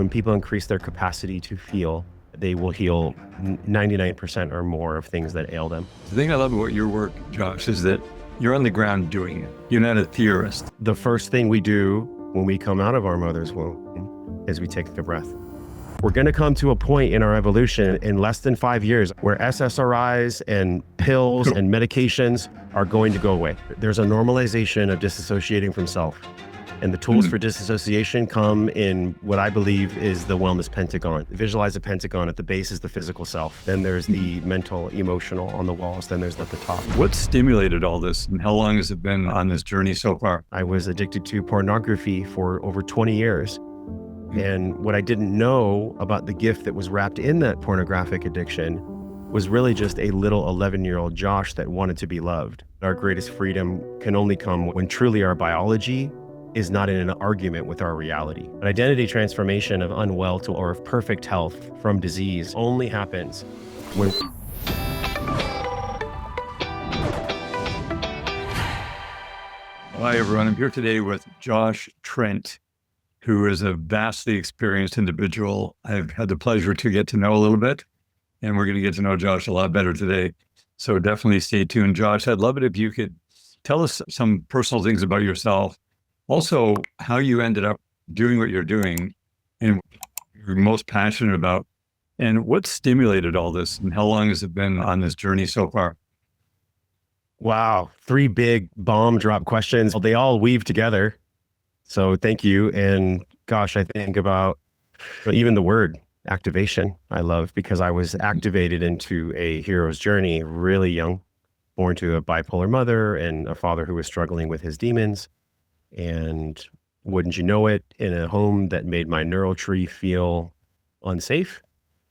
When people increase their capacity to feel, they will heal 99% or more of things that ail them. The thing I love about your work, Josh, is that you're on the ground doing it. You're not a theorist. The first thing we do when we come out of our mother's womb is we take a breath. We're going to come to a point in our evolution in less than 5 years where SSRIs and pills and medications are going to go away. There's a normalization of disassociating from self. And the tools for disassociation come in what I believe is the wellness pentagon. Visualize a pentagon. At the base is the physical self. Then there's the mental, emotional on the walls. Then there's at the top. What stimulated all this, and how long has it been on this journey so far? I was addicted to pornography for over 20 years. And what I didn't know about the gift that was wrapped in that pornographic addiction was really just a little 11-year-old Josh that wanted to be loved. Our greatest freedom can only come when truly our biology is not in an argument with our reality. An identity transformation of unwell to or of perfect health from disease only happens when Hi, everyone. I'm here today with Josh Trent, who is a vastly experienced individual I've had the pleasure to get to know a little bit, and we're going to get to know Josh a lot better today. So definitely stay tuned. Josh, I'd love it if you could tell us some personal things about yourself. Also, how you ended up doing what you're doing and what you're most passionate about, and what stimulated all this, and how long has it been on this journey so far? Wow, 3 big bomb drop questions. They all weave together. So thank you. And gosh, I think about even the word activation, I love, because I was activated into a hero's journey really young, born to a bipolar mother and a father who was struggling with his demons. And wouldn't you know it, in a home that made my neural tree feel unsafe,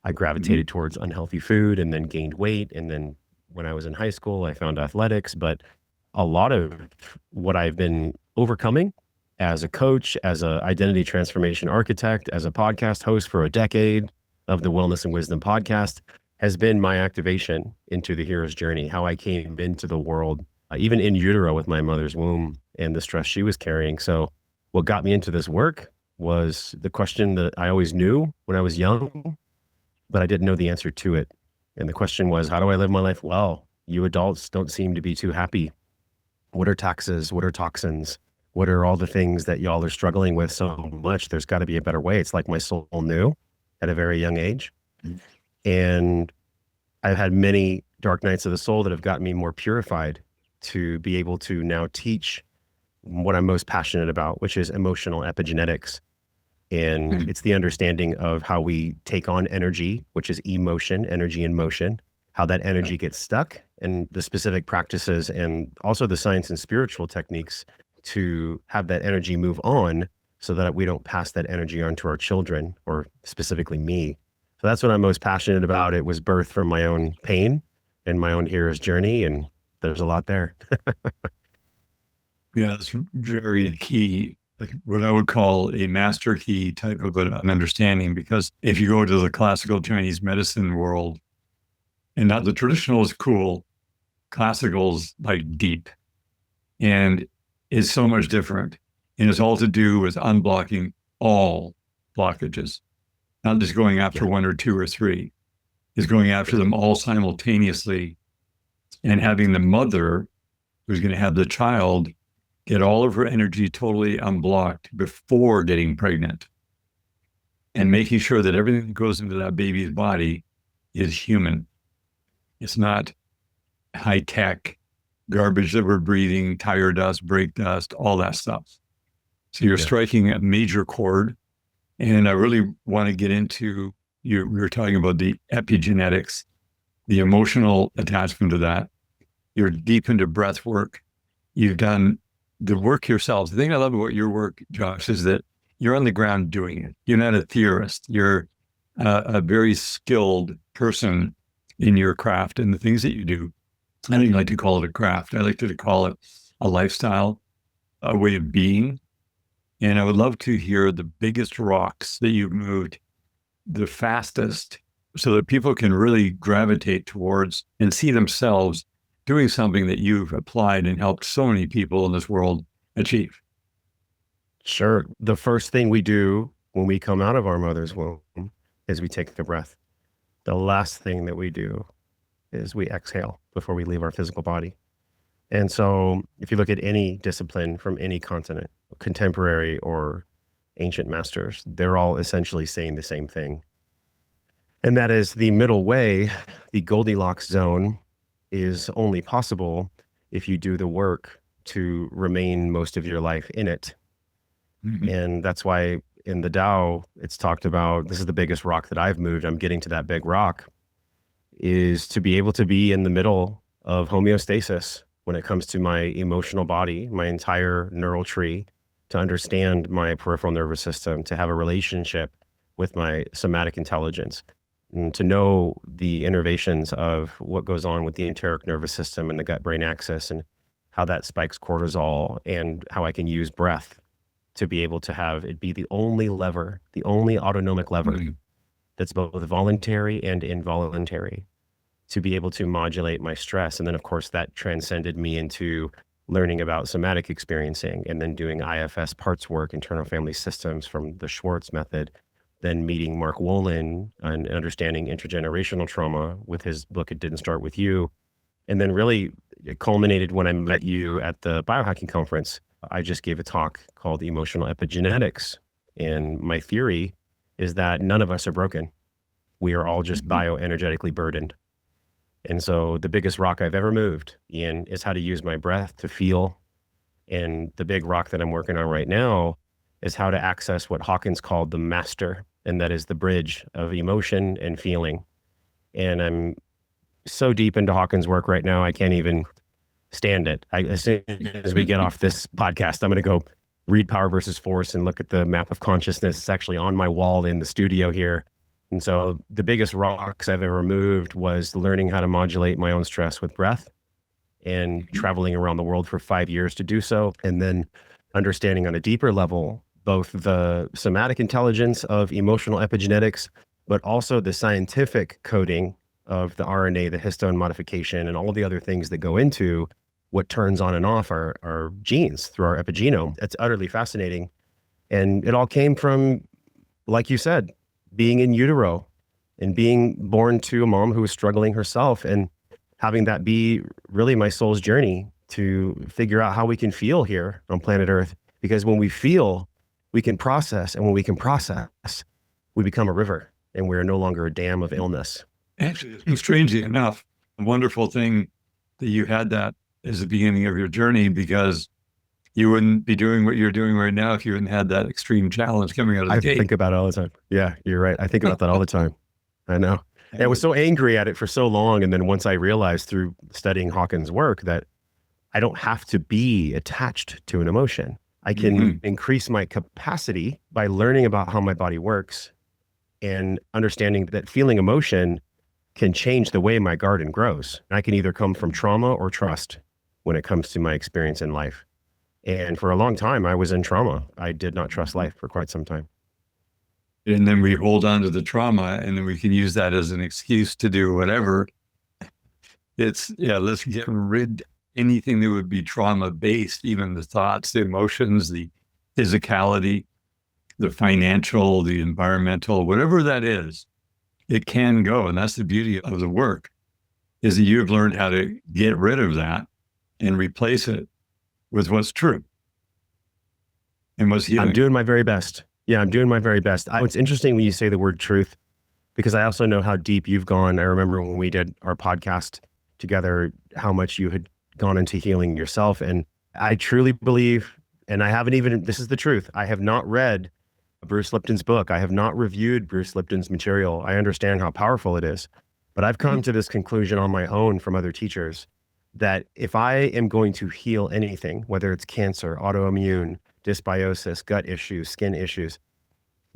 I gravitated towards unhealthy food and then gained weight. And then when I was in high school, I found athletics. But a lot of what I've been overcoming as a coach, as an identity transformation architect, as a podcast host for a decade of the Wellness and Wisdom podcast, has been my activation into the hero's journey, how I came into the world, even in utero with my mother's womb and the stress she was carrying. So what got me into this work was the question that I always knew when I was young, but I didn't know the answer to it. And the question was, how do I live my life well? You adults don't seem to be too happy. What are taxes? What are toxins? What are all the things that y'all are struggling with so much? There's got to be a better way. It's like my soul knew at a very young age. And I've had many dark nights of the soul that have gotten me more purified to be able to now teach what I'm most passionate about, which is emotional epigenetics. And it's the understanding of how we take on energy, which is emotion, energy in motion, how that energy gets stuck, and the specific practices and also the science and spiritual techniques to have that energy move on so that we don't pass that energy on to our children, or specifically me. So that's what I'm most passionate about. It was birthed from my own pain and my own hero's journey, and there's a lot there. Yeah, it's very key, like what I would call a master key type of an understanding, because if you go to the classical Chinese medicine world, and not the traditional is cool, classical's like deep, and it's so much different. And it's all to do with unblocking all blockages, not just going after one or two or three, is going after them all simultaneously, and having the mother who's going to have the child get all of her energy totally unblocked before getting pregnant, and making sure that everything that goes into that baby's body is human. It's not high tech garbage that we're breathing, tire dust, brake dust, all that stuff. So you're striking a major chord. And I really want to get into, we were talking about the epigenetics, the emotional attachment to that. You're deep into breath work. You've done the work yourself. The thing I love about your work, Josh, is that you're on the ground doing it. You're not a theorist. You're a very skilled person in your craft and the things that you do. I don't even like to call it a craft. I like to call it a lifestyle, a way of being. And I would love to hear the biggest rocks that you've moved the fastest, so that people can really gravitate towards and see themselves doing something that you've applied and helped so many people in this world achieve. Sure. The first thing we do when we come out of our mother's womb is we take a breath. The last thing that we do is we exhale before we leave our physical body. And so if you look at any discipline from any continent, contemporary or ancient masters, they're all essentially saying the same thing. And that is the middle way, the Goldilocks zone, is only possible if you do the work to remain most of your life in it. Mhm. And that's why in the Tao, it's talked about, this is the biggest rock that I've moved. I'm getting to that big rock, is to be able to be in the middle of homeostasis when it comes to my emotional body, my entire neural tree, to understand my peripheral nervous system, to have a relationship with my somatic intelligence, and to know the innervations of what goes on with the enteric nervous system and the gut brain axis, and how that spikes cortisol, and how I can use breath to be able to have it be the only lever, the only autonomic lever Mhm. that's both voluntary and involuntary, to be able to modulate my stress. And then, of course, that transcended me into learning about somatic experiencing, and then doing IFS parts work, internal family systems, from the Schwartz method, then meeting Mark Wolin and understanding intergenerational trauma with his book, It Didn't Start With You. And then really it culminated when I met you at the biohacking conference. I just gave a talk called Emotional Epigenetics. And my theory is that none of us are broken. We are all just Mhm. bioenergetically burdened. And so the biggest rock I've ever moved, Ian, is how to use my breath to feel. And the big rock that I'm working on right now is how to access what Hawkins called the master, and that is the bridge of emotion and feeling. And I'm so deep into Hawkins' work right now, I can't even stand it. As soon as we get off this podcast, I'm going to go read Power versus Force and look at the map of consciousness. It's actually on my wall in the studio here. And so the biggest rocks I've ever moved was learning how to modulate my own stress with breath, and traveling around the world for 5 years to do so. And then understanding on a deeper level, both the somatic intelligence of emotional epigenetics, but also the scientific coding of the RNA, the histone modification, and all the other things that go into what turns on and off our genes through our epigenome. It's utterly fascinating. And it all came from, like you said, being in utero and being born to a mom who was struggling herself, and having that be really my soul's journey to figure out how we can feel here on planet Earth. Because when we feel, we can process. And when we can process, we become a river, and we're no longer a dam of illness. Actually, strangely enough, a wonderful thing that you had that as the beginning of your journey, because you wouldn't be doing what you're doing right now if you hadn't had that extreme challenge coming out of the I gate. think about it all the time. Yeah, you're right. I think about that all the time. I know. And I was so angry at it for so long. And then once I realized through studying Hawkins' work that I don't have to be attached to an emotion. I can Mhm. increase my capacity by learning about how my body works, and understanding that feeling emotion can change the way my garden grows. I can either come from trauma or trust when it comes to my experience in life. And for a long time, I was in trauma. I did not trust life for quite some time. And then we hold on to the trauma, and then we can use that as an excuse to do whatever. Let's get rid anything that would be trauma based, even the thoughts, the emotions, the physicality, the financial, the environmental, whatever that is, it can go. And that's the beauty of the work, is that you've learned how to get rid of that and replace it with what's true and what's I'm healing. doing my very best. Yeah, I'm doing my very best. It's interesting when you say the word truth, because I also know how deep you've gone. I remember when we did our podcast together, how much you had gone into healing yourself. And I truly believe, and I haven't even, this is the truth, I have not read Bruce Lipton's book. I have not reviewed Bruce Lipton's material. I understand how powerful it is, but I've come to this conclusion on my own from other teachers that if I am going to heal anything, whether it's cancer, autoimmune, dysbiosis, gut issues, skin issues,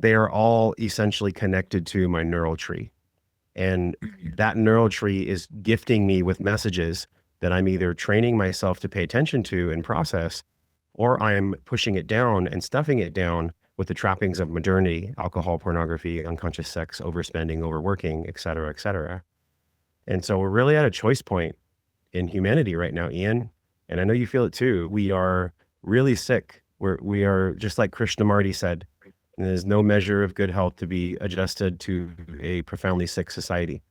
they are all essentially connected to my neural tree. And that neural tree is gifting me with messages that I'm either training myself to pay attention to and process, or I'm pushing it down and stuffing it down with the trappings of modernity, alcohol, pornography, unconscious sex, overspending, overworking, et cetera, et cetera. And so we're really at a choice point in humanity right now, Ian. And I know you feel it too. We are really sick. We are, just like Krishnamurti said, And there's no measure of good health to be adjusted to a profoundly sick society.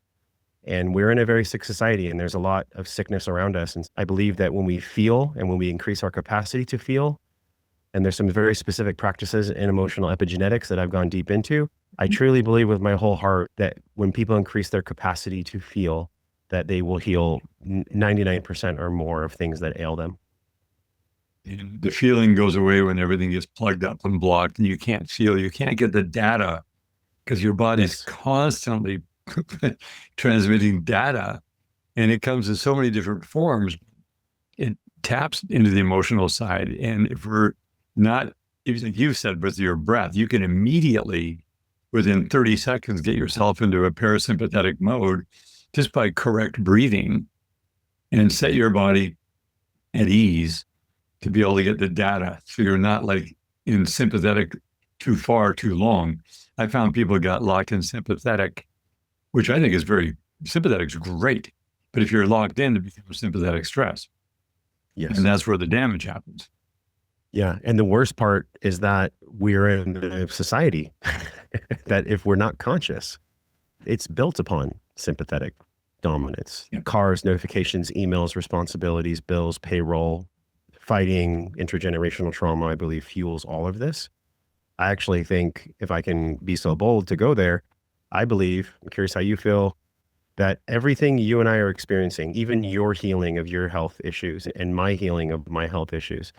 And we're in a very sick society, and there's a lot of sickness around us. And I believe that when we feel and when we increase our capacity to feel, and there's some very specific practices in emotional epigenetics that I've gone deep into, I truly believe with my whole heart that when people increase their capacity to feel, that they will heal 99% or more of things that ail them. And the feeling goes away when everything gets plugged up and blocked and you can't feel, you can't get the data because your body's Yes. constantly transmitting data, and it comes in so many different forms. It taps into the emotional side. And if we're not, like you said, with your breath, you can immediately, within 30 seconds, get yourself into a parasympathetic mode just by correct breathing and set your body at ease to be able to get the data. So you're not like in sympathetic too far, too long. I found people got locked in sympathetic, which I think is sympathetic is great. But if you're locked in, it becomes sympathetic stress. Yes. And that's where the damage happens. Yeah. And the worst part is that we're in a society that if we're not conscious, it's built upon sympathetic dominance. Yeah. Cars, notifications, emails, responsibilities, bills, payroll, fighting, intergenerational trauma, I believe fuels all of this. I actually think, if I can be so bold to go there, I believe, I'm curious how you feel, that everything you and I are experiencing, even your healing of your health issues and my healing of my health issues,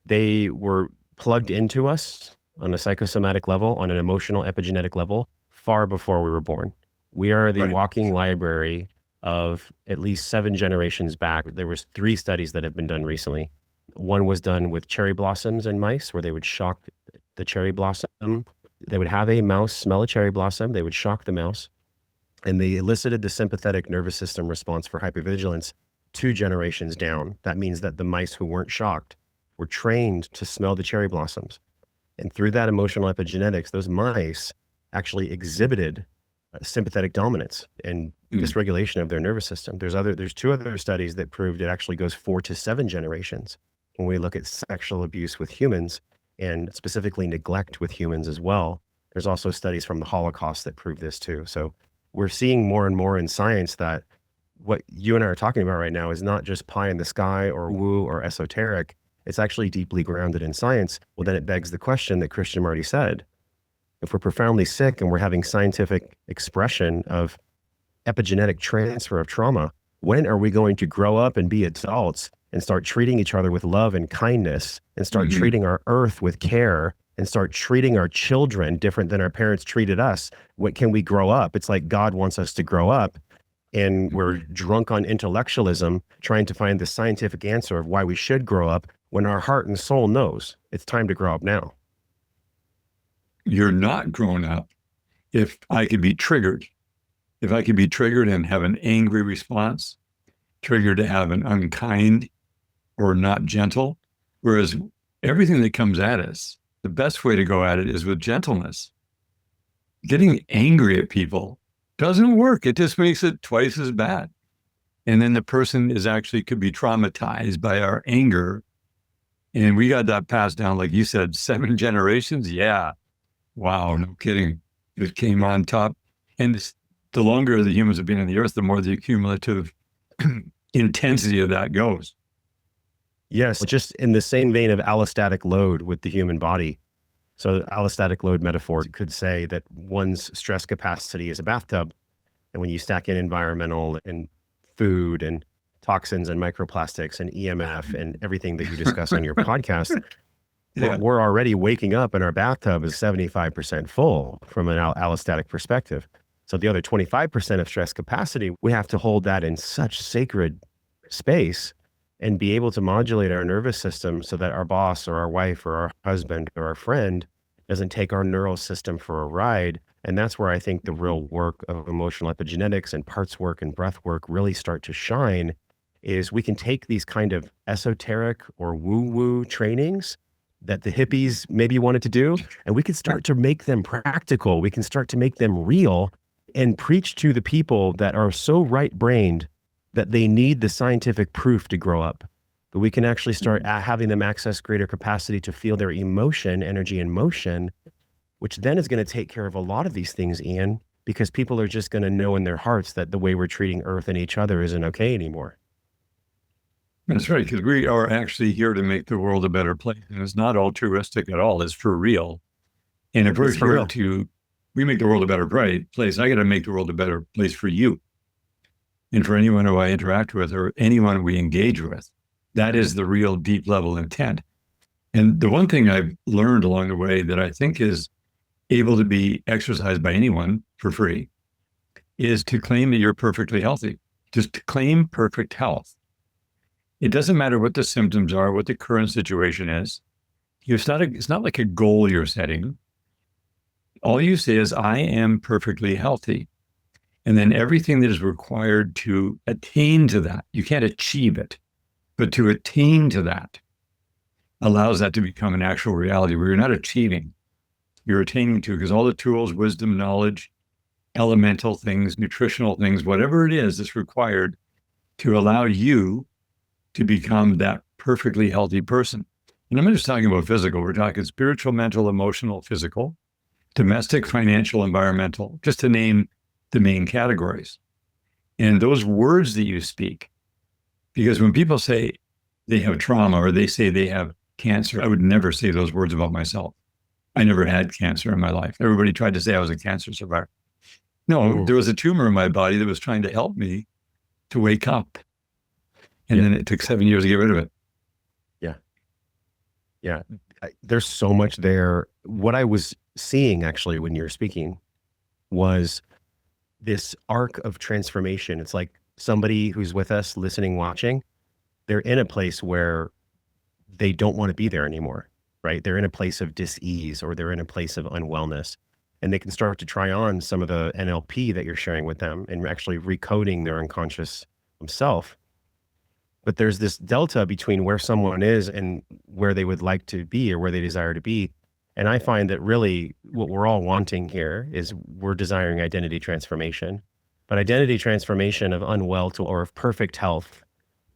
they were plugged into us on a psychosomatic level, on an emotional epigenetic level, far before we were born. We are the Right. walking library of at least 7 generations back. There was 3 studies that have been done recently. One was done with cherry blossoms in mice, where they would shock the cherry blossom. They would have a mouse smell a cherry blossom. They would shock the mouse, and they elicited the sympathetic nervous system response for hypervigilance 2 generations down. That means that the mice who weren't shocked were trained to smell the cherry blossoms. And through that emotional epigenetics, those mice actually exhibited sympathetic dominance and dysregulation of their nervous system. There's 2 other studies that proved it actually goes 4 to 7 generations when we look at sexual abuse with humans, and specifically neglect with humans as well. There's also studies from the Holocaust that prove this too. So we're seeing more and more in science that what you and I are talking about right now is not just pie in the sky or woo or esoteric. It's actually deeply grounded in science. Well, then it begs the question that Christian already said. If we're profoundly sick and we're having scientific expression of epigenetic transfer of trauma, when are we going to grow up and be adults and start treating each other with love and kindness, and start treating our earth with care, and start treating our children different than our parents treated us? What can we grow up? It's like God wants us to grow up, and we're drunk on intellectualism, trying to find the scientific answer of why we should grow up, when our heart and soul knows it's time to grow up now. You're not grown up if I could be triggered. If I could be triggered and have an angry response, triggered to have an unkind or not gentle. Whereas everything that comes at us, the best way to go at it is with gentleness. Getting angry at people doesn't work. It just makes it twice as bad. And then the person could be traumatized by our anger. And we got that passed down, like you said, 7 generations. Yeah. Wow. No kidding. It came on top. And the longer the humans have been on the earth, the more the cumulative intensity of that goes. Yes, just in the same vein of allostatic load with the human body. So allostatic load metaphor could say that one's stress capacity is a bathtub. And when you stack in environmental and food and toxins and microplastics and EMF and everything that you discuss on your podcast, we're already waking up and our bathtub is 75% full from an allostatic perspective. So the other 25% of stress capacity, we have to hold that in such sacred space and be able to modulate our nervous system so that our boss or our wife or our husband or our friend doesn't take our neural system for a ride. And that's where I think the real work of emotional epigenetics and parts work and breath work really start to shine, is we can take these kind of esoteric or woo-woo trainings that the hippies maybe wanted to do, and we can start to make them practical. We can start to make them real and preach to the people that are so right-brained that they need the scientific proof to grow up. But we can actually start having them access greater capacity to feel their emotion, energy, and motion which then is going to take care of a lot of these things, Ian, because people are just going to know in their hearts that the way we're treating Earth and each other isn't okay anymore. That's right, because we are actually here to make the world a better place. And it's not altruistic at all. It's for real. And if we're It's for here real. to, we make the world a better place, I got to make the world a better place for you and for anyone who I interact with or anyone we engage with. That is the real deep level intent. And the one thing I've learned along the way that I think is able to be exercised by anyone for free is to claim that you're perfectly healthy. Just to claim perfect health. It doesn't matter what the symptoms are, what the current situation is. It's not like a goal you're setting. All you say is, I am perfectly healthy. And then everything that is required to attain to that, you can't achieve it, but to attain to that allows that to become an actual reality where you're not achieving, you're attaining to, because all the tools, wisdom, knowledge, elemental things, nutritional things, whatever it is that's required to allow you to become that perfectly healthy person. And I'm not just talking about physical, we're talking spiritual, mental, emotional, physical, domestic, financial, environmental, just to name the main categories. And those words that you speak, because when people say they have trauma or they say they have cancer, I would never say those words about myself. I never had cancer in my life. Everybody tried to say I was a cancer survivor. No, there was a tumor in my body that was trying to help me to wake up. And then it took 7 years to get rid of it. Yeah. There's so much there. What I was seeing actually when you were speaking was this arc of transformation. It's like somebody who's with us, listening, watching, they're in a place where they don't want to be there anymore, right? They're in a place of dis-ease or they're in a place of unwellness. And they can start to try on some of the NLP that you're sharing with them and actually recoding their unconscious self. But there's this delta between where someone is and where they would like to be or where they desire to be. And I find that really what we're all wanting here is we're desiring identity transformation. But identity transformation of unwell to or of perfect health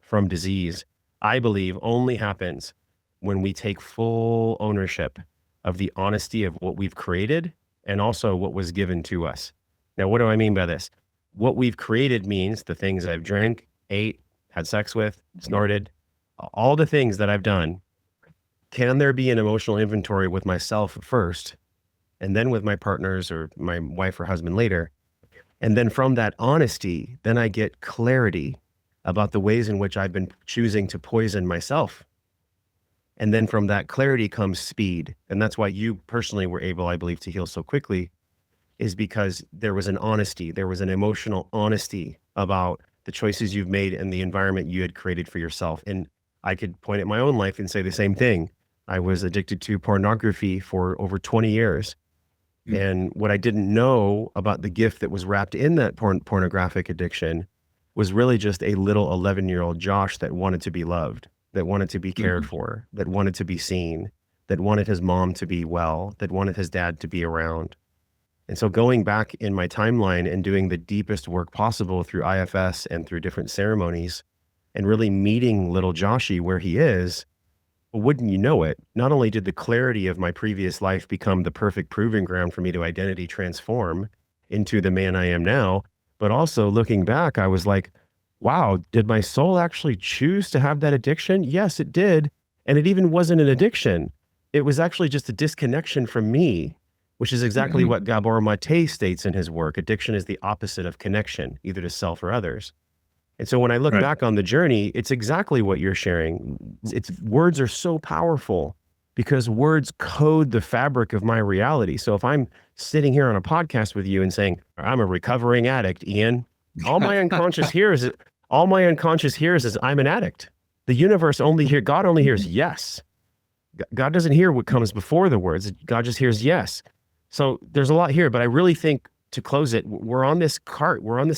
from disease, I believe only happens when we take full ownership of the honesty of what we've created and also what was given to us. Now, what do I mean by this? What we've created means the things I've drank, ate, had sex with, snorted, all the things that I've done. Can there be an emotional inventory with myself first, and then with my partners or my wife or husband later? And then from that honesty, then I get clarity about the ways in which I've been choosing to poison myself. And then from that clarity comes speed. And that's why you personally were able, I believe, to heal so quickly, is because there was an honesty, there was an emotional honesty about the choices you've made and the environment you had created for yourself. And I could point at my own life and say the same thing. I was addicted to pornography for over 20 years. And what I didn't know about the gift that was wrapped in that pornographic addiction was really just a little 11-year-old Josh that wanted to be loved, that wanted to be cared for, that wanted to be seen, that wanted his mom to be well, that wanted his dad to be around. And so going back in my timeline and doing the deepest work possible through IFS and through different ceremonies and really meeting little Joshy where he is, wouldn't you know it, not only did the clarity of my previous life become the perfect proving ground for me to identity transform into the man I am now, but also looking back, I was like, wow, did my soul actually choose to have that addiction? Yes, it did. And it even wasn't an addiction. It was actually just a disconnection from me, which is exactly what Gabor Mate states in his work. Addiction is the opposite of connection, either to self or others. And so when I look back on the journey, it's exactly what you're sharing. Words are so powerful because words code the fabric of my reality. So if I'm sitting here on a podcast with you and saying, I'm a recovering addict, Ian, all my unconscious hears is I'm an addict. The universe God only hears yes. God doesn't hear what comes before the words. God just hears yes. So there's a lot here, but I really think, to close it, we're on this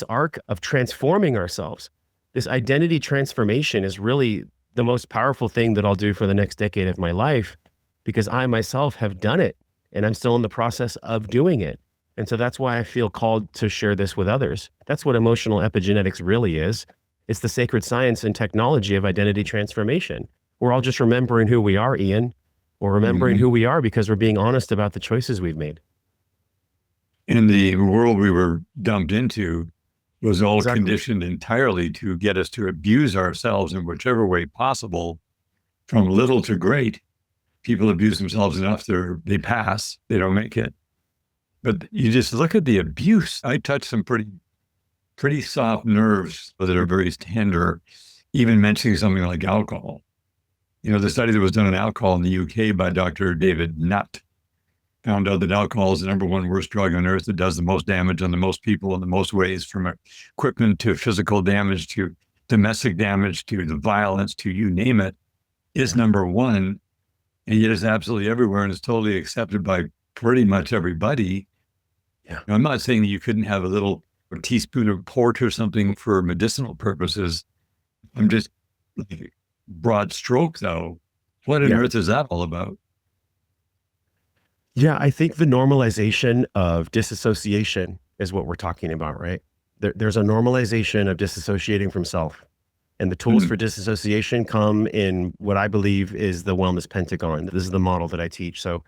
arc of transforming ourselves. This identity transformation is really the most powerful thing that I'll do for the next decade of my life, because I myself have done it and I'm still in the process of doing it. And so that's why I feel called to share this with others. That's what emotional epigenetics really is. It's the sacred science and technology of identity transformation. We're all just remembering who we are, Ian. or remembering Mhm. who we are because we're being honest about the choices we've made. And the world we were dumped into was all Exactly. conditioned entirely to get us to abuse ourselves in whichever way possible, from little to great. People abuse themselves enough, they pass, they don't make it. But you just look at the abuse. I touch some pretty soft nerves that are very tender, even mentioning something like alcohol. The study that was done on alcohol in the UK by Dr. David Nutt found out that alcohol is the number one worst drug on earth that does the most damage on the most people in the most ways, from equipment to physical damage to domestic damage to the violence to you name it, is number one. And yet it's absolutely everywhere and it's totally accepted by pretty much everybody. Yeah. I'm not saying that you couldn't have a teaspoon of port or something for medicinal purposes. I'm just like, broad stroke though. What on Yeah. earth is that all about? Yeah, I think the normalization of disassociation is what we're talking about, right? There's a normalization of disassociating from self. And the tools for Mhm. disassociation come in what I believe is the wellness pentagon. This is the model that I teach. So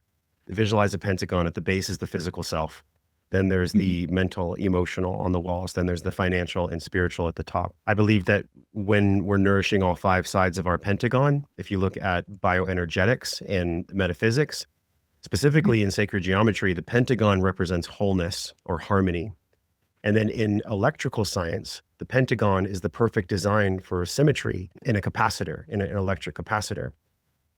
visualize a pentagon. At the base is the physical self. Then there's the mental, emotional on the walls. Then there's the financial and spiritual at the top. I believe that when we're nourishing all five sides of our pentagon, if you look at bioenergetics and metaphysics, specifically in sacred geometry, the pentagon represents wholeness or harmony. And then in electrical science, the pentagon is the perfect design for symmetry in a capacitor, in an electric capacitor.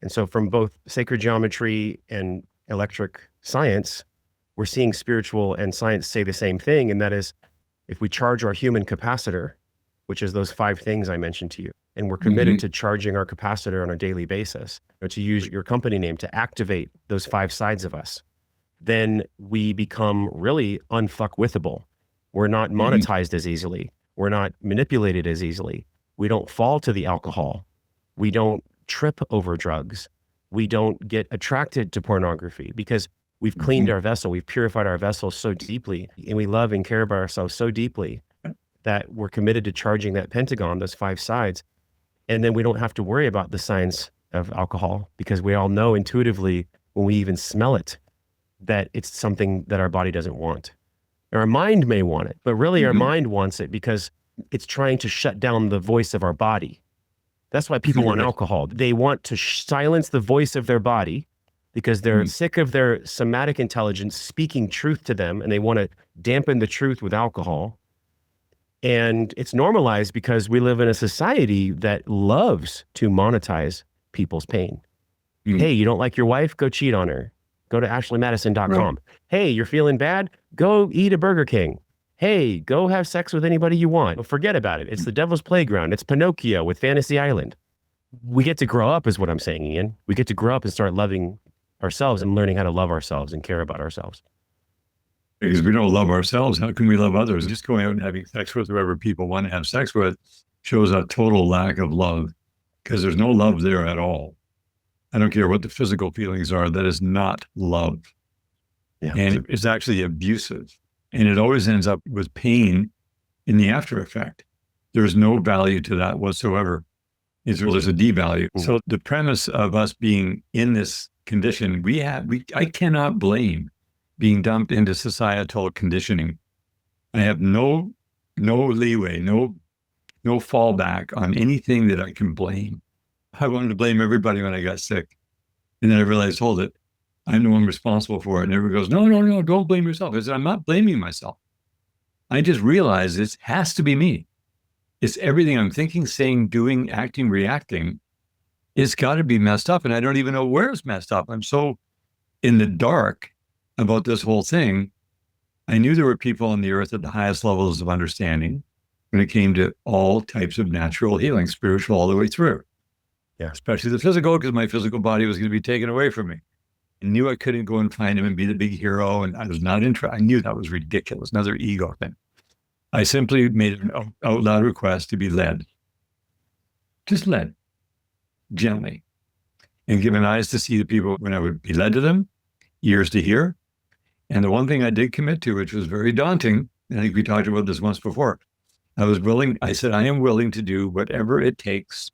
And so from both sacred geometry and electric science, we're seeing spiritual and science say the same thing. And that is, if we charge our human capacitor, which is those five things I mentioned to you, and we're committed Mhm. to charging our capacitor on a daily basis, or to use your company name to activate those five sides of us, then we become really unfuckwithable. We're not Mhm. monetized as easily. We're not manipulated as easily. We don't fall to the alcohol. We don't trip over drugs. We don't get attracted to pornography because we've cleaned Mhm. our vessel. We've purified our vessel so deeply, and we love and care about ourselves so deeply that we're committed to charging that pentagon, those five sides. And then we don't have to worry about the science of alcohol because we all know intuitively when we even smell it that it's something that our body doesn't want. Our mind may want it, but really our Mhm. mind wants it because it's trying to shut down the voice of our body. That's why people want Right. alcohol. They want to silence the voice of their body because they're Mhm. sick of their somatic intelligence speaking truth to them, and they want to dampen the truth with alcohol. And it's normalized because we live in a society that loves to monetize people's pain. Mhm. Hey, you don't like your wife? Go cheat on her. Go to Right. ashleymadison.com. Hey, you're feeling bad? Go eat a Burger King. Hey, go have sex with anybody you want. Forget about it. It's the devil's playground. It's Pinocchio with Fantasy Island. We get to grow up, is what I'm saying, Ian. We get to grow up and start loving ourselves and learning how to love ourselves and care about ourselves. Because we don't love ourselves, how can we love others? Just going out and having sex with whoever people want to have sex with shows a total lack of love, because there's no love there at all. I don't care what the physical feelings are, that is not love. Yeah. And it's actually abusive. And it always ends up with pain in the after effect. There's no value to that whatsoever. There's a devalue. Mm. So the premise of us being in this condition, I cannot blame being dumped into societal conditioning. I have no leeway, no fallback on anything that I can blame. I wanted to blame everybody when I got sick. And then I realized, hold it, I'm the one responsible for it. And everybody goes, no, don't blame yourself. I said, I'm not blaming myself. I just realized it has to be me. It's everything I'm thinking, saying, doing, acting, reacting. It's got to be messed up. And I don't even know where it's messed up. I'm so in the dark about this whole thing. I knew there were people on the earth at the highest levels of understanding when it came to all types of natural healing, spiritual all the way through. Yeah. Especially the physical, because my physical body was going to be taken away from me. I knew I couldn't go and find him and be the big hero. And I was not interested. I knew that was ridiculous. Another ego thing. I simply made an out loud request to be led, just led gently, and given eyes to see the people when I would be led to them, ears to hear. And the one thing I did commit to, which was very daunting, I think we talked about this once before, I said, I am willing to do whatever it takes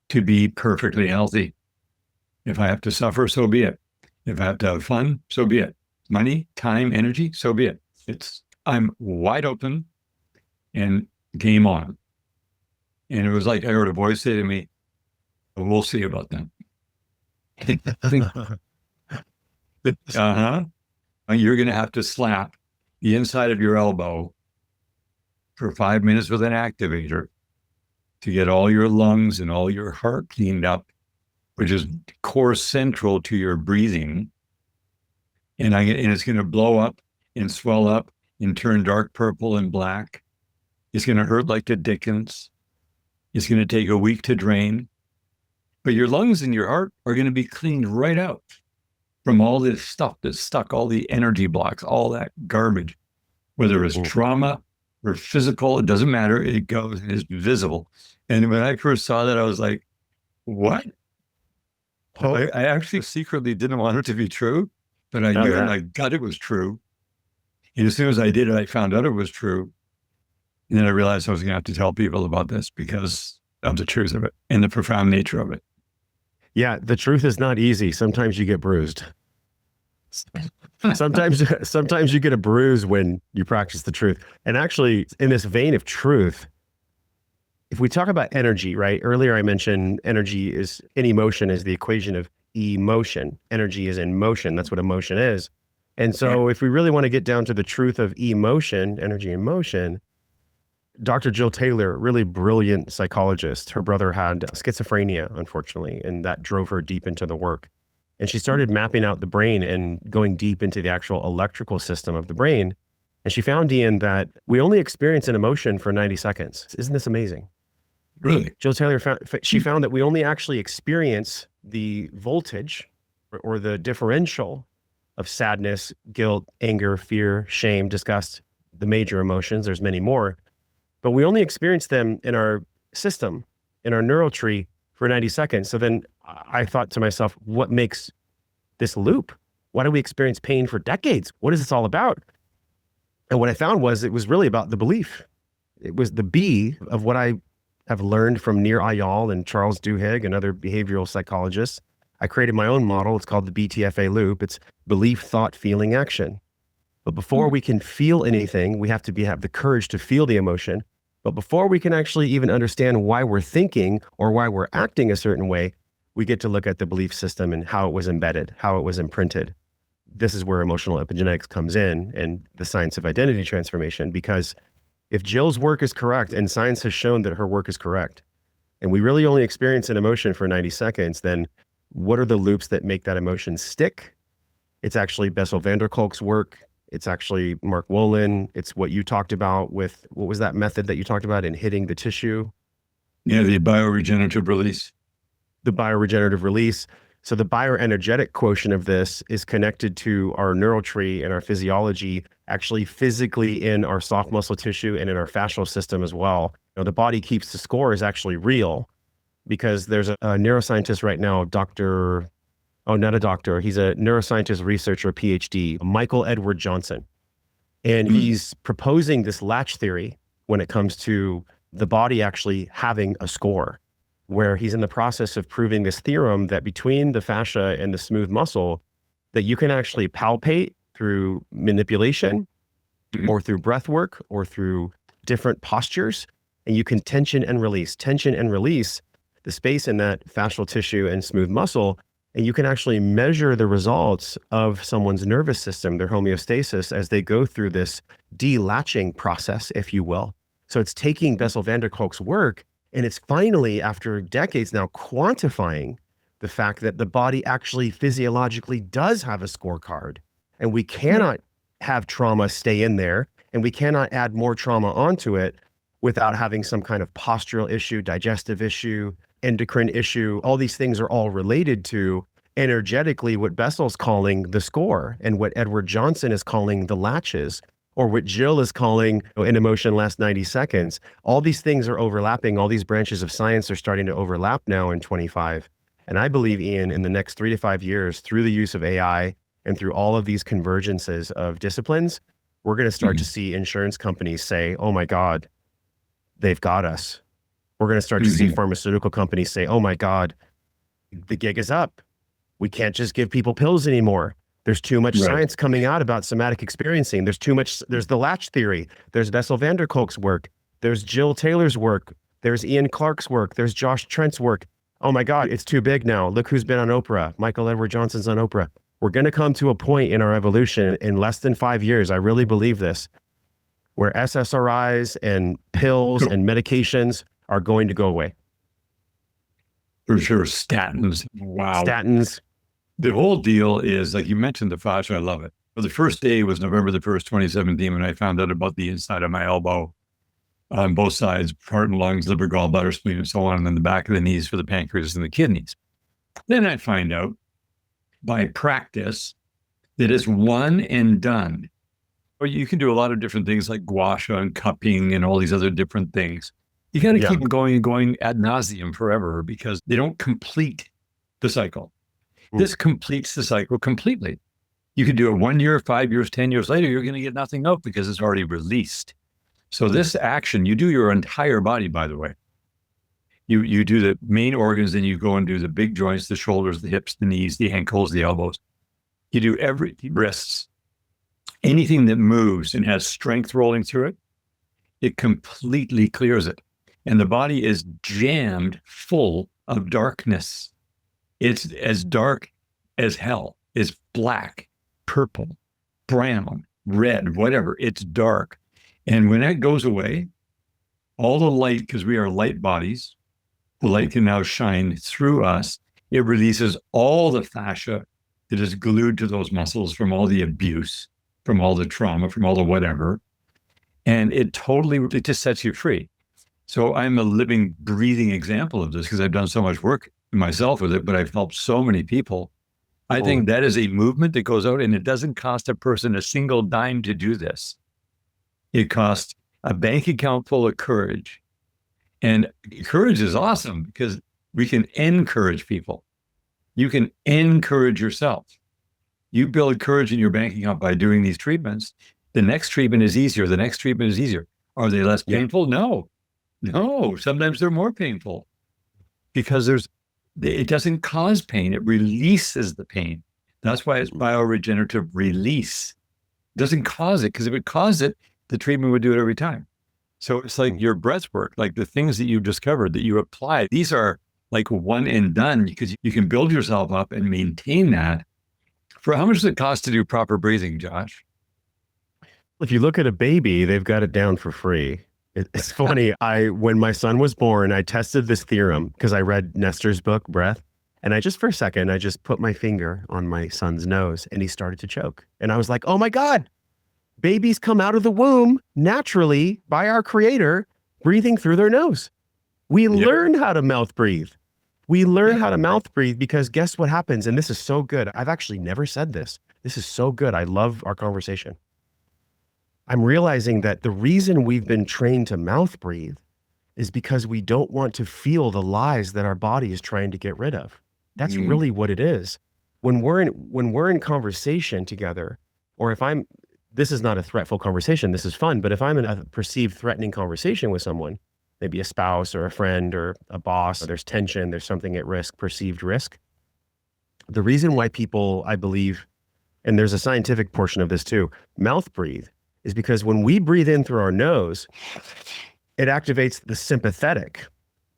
to be perfectly healthy. If I have to suffer, so be it. If I have to have fun, so be it. Money, time, energy, so be it. I'm wide open and game on. And it was like I heard a voice say to me, we'll see about that. Uh-huh. You're going to have to slap the inside of your elbow for 5 minutes with an activator to get all your lungs and all your heart cleaned up, which is core central to your breathing. And it's going to blow up and swell up and turn dark purple and black. It's going to hurt like the dickens. It's going to take a week to drain. But your lungs and your heart are going to be cleaned right out from all this stuff that's stuck, all the energy blocks, all that garbage, whether it's trauma or physical, it doesn't matter. It goes and is visible. And when I first saw that, I was like, what? I actually secretly didn't want it to be true, but I knew in my gut it was true. And as soon as I did it, I found out it was true. And then I realized I was going to have to tell people about this because of the truth of it and the profound nature of it. Yeah, the truth is not easy. Sometimes you get bruised. Sometimes you get a bruise when you practice the truth. And actually, in this vein of truth, if we talk about energy, right? Earlier I mentioned energy is in emotion is the equation of emotion. Energy is in motion. That's what emotion is. And so if we really want to get down to the truth of emotion, energy and motion, Dr. Jill Taylor, really brilliant psychologist, her brother had schizophrenia, unfortunately, and that drove her deep into the work. And she started mapping out the brain and going deep into the actual electrical system of the brain. And she found, Ian, that we only experience an emotion for 90 seconds. Isn't this amazing? Really? Jill Taylor found that we only actually experience the voltage or the differential of sadness, guilt, anger, fear, shame, disgust, the major emotions. There's many more. But we only experience them in our system, in our neural tree for 90 seconds. So then I thought to myself, what makes this loop? Why do we experience pain for decades? What is this all about? And what I found was it was really about the belief. It was the B of what I have learned from Nir Eyal and Charles Duhigg and other behavioral psychologists. I created my own model. It's called the BTFA loop. It's belief, thought, feeling, action. But before we can feel anything, we have to have the courage to feel the emotion. But before we can actually even understand why we're thinking or why we're acting a certain way, we get to look at the belief system and how it was embedded, how it was imprinted. This is where emotional epigenetics comes in and the science of identity transformation, because if Jill's work is correct, and science has shown that her work is correct, and we really only experience an emotion for 90 seconds, then what are the loops that make that emotion stick? It's actually Bessel van der Kolk's work. It's actually Mark Wolin. It's what you talked about with, what was that method that you talked about in hitting the tissue? Yeah, the bioregenerative release. The bioregenerative release. So the bioenergetic quotient of this is connected to our neural tree and our physiology, actually physically in our soft muscle tissue and in our fascial system as well. You know, the body keeps the score is actually real, because there's a neuroscientist right now, not a doctor. He's a neuroscientist researcher, PhD, Michael Edward Johnson. And he's proposing this latch theory when it comes to the body actually having a score, where he's in the process of proving this theorem that between the fascia and the smooth muscle, that you can actually palpate through manipulation or through breath work or through different postures, and you can tension and release the space in that fascial tissue and smooth muscle. And you can actually measure the results of someone's nervous system, their homeostasis, as they go through this delatching process, if you will. So it's taking Bessel van der Kolk's work, and it's finally, after decades now, quantifying the fact that the body actually physiologically does have a scorecard. And we cannot have trauma stay in there, and we cannot add more trauma onto it without having some kind of postural issue, digestive issue, endocrine issue. All these things are all related to energetically what Bessel's calling the score, and what Edward Johnson is calling the latches, or what Jill is calling an emotion lasts 90 seconds. All these things are overlapping. All these branches of science are starting to overlap now in 25. And I believe, Ian, in the next 3 to 5 years, through the use of AI and through all of these convergences of disciplines, we're going to start to see insurance companies say, oh my God, they've got us. We're going to start to see pharmaceutical companies say, oh my God, the gig is up. We can't just give people pills anymore. There's too much Right. science coming out about somatic experiencing. There's the Latch theory. There's Bessel van der Kolk's work. There's Jill Taylor's work. There's Ian Clark's work. There's Josh Trent's work. Oh my God, it's too big now. Look who's been on Oprah. Michael Edward Johnson's on Oprah. We're going to come to a point in our evolution in less than 5 years. I really believe this, where SSRIs and pills and medications are going to go away. For sure. Statins. Wow. Statins. The whole deal is, like you mentioned, the fascia. I love it. Well, the first day was November the 1st, 2017, when I found out about the inside of my elbow on both sides, heart and lungs, liver, gallbladder, spleen, and so on, and then the back of the knees for the pancreas and the kidneys. Then I find out by practice that it's one and done. Or you can do a lot of different things like gua sha and cupping and all these other different things. You got to keep them going and going ad nauseum forever, because they don't complete the cycle. This completes the cycle completely. You can do it 1 year, 5 years, 10 years later, you're going to get nothing out because it's already released. So this action, you do your entire body, by the way. You do the main organs, then you go and do the big joints, the shoulders, the hips, the knees, the ankles, the elbows. You do every wrists, anything that moves and has strength rolling through it, it completely clears it. And the body is jammed full of darkness. It's as dark as hell. It's black, purple, brown, red, whatever. It's dark. And when that goes away, all the light, because we are light bodies, the light can now shine through us. It releases all the fascia that is glued to those muscles from all the abuse, from all the trauma, from all the whatever. And it just sets you free. So I'm a living, breathing example of this, because I've done so much work myself with it, but I've helped so many people. I think that is a movement that goes out, and it doesn't cost a person a single dime to do this. It costs a bank account full of courage. And courage is awesome, because we can encourage people. You can encourage yourself. You build courage in your bank account by doing these treatments. The next treatment is easier. The next treatment is easier. Are they less painful? No. Sometimes they're more painful, because it doesn't cause pain. It releases the pain. That's why it's bioregenerative release. It doesn't cause it, because if it caused it, the treatment would do it every time. So it's like your breath work, like the things that you've discovered that you apply, these are like one and done, because you can build yourself up and maintain that. For how much does it cost to do proper breathing, Josh? If you look at a baby, they've got it down for free. It's funny. When my son was born, I tested this theorem because I read Nestor's book, Breath. And for a second, I just put my finger on my son's nose and he started to choke. And I was like, oh my God, babies come out of the womb naturally by our creator, breathing through their nose. We learn how to mouth breathe. We learn how to mouth breathe because guess what happens? And this is so good. I've actually never said this. This is so good. I love our conversation. I'm realizing that the reason we've been trained to mouth breathe is because we don't want to feel the lies that our body is trying to get rid of. That's really what it is. When we're in conversation together, or this is not a threatful conversation, this is fun, but if I'm in a perceived threatening conversation with someone, maybe a spouse or a friend or a boss, there's tension, there's something at risk, perceived risk. The reason why people, I believe, and there's a scientific portion of this too, mouth breathe, is because when we breathe in through our nose, it activates the sympathetic.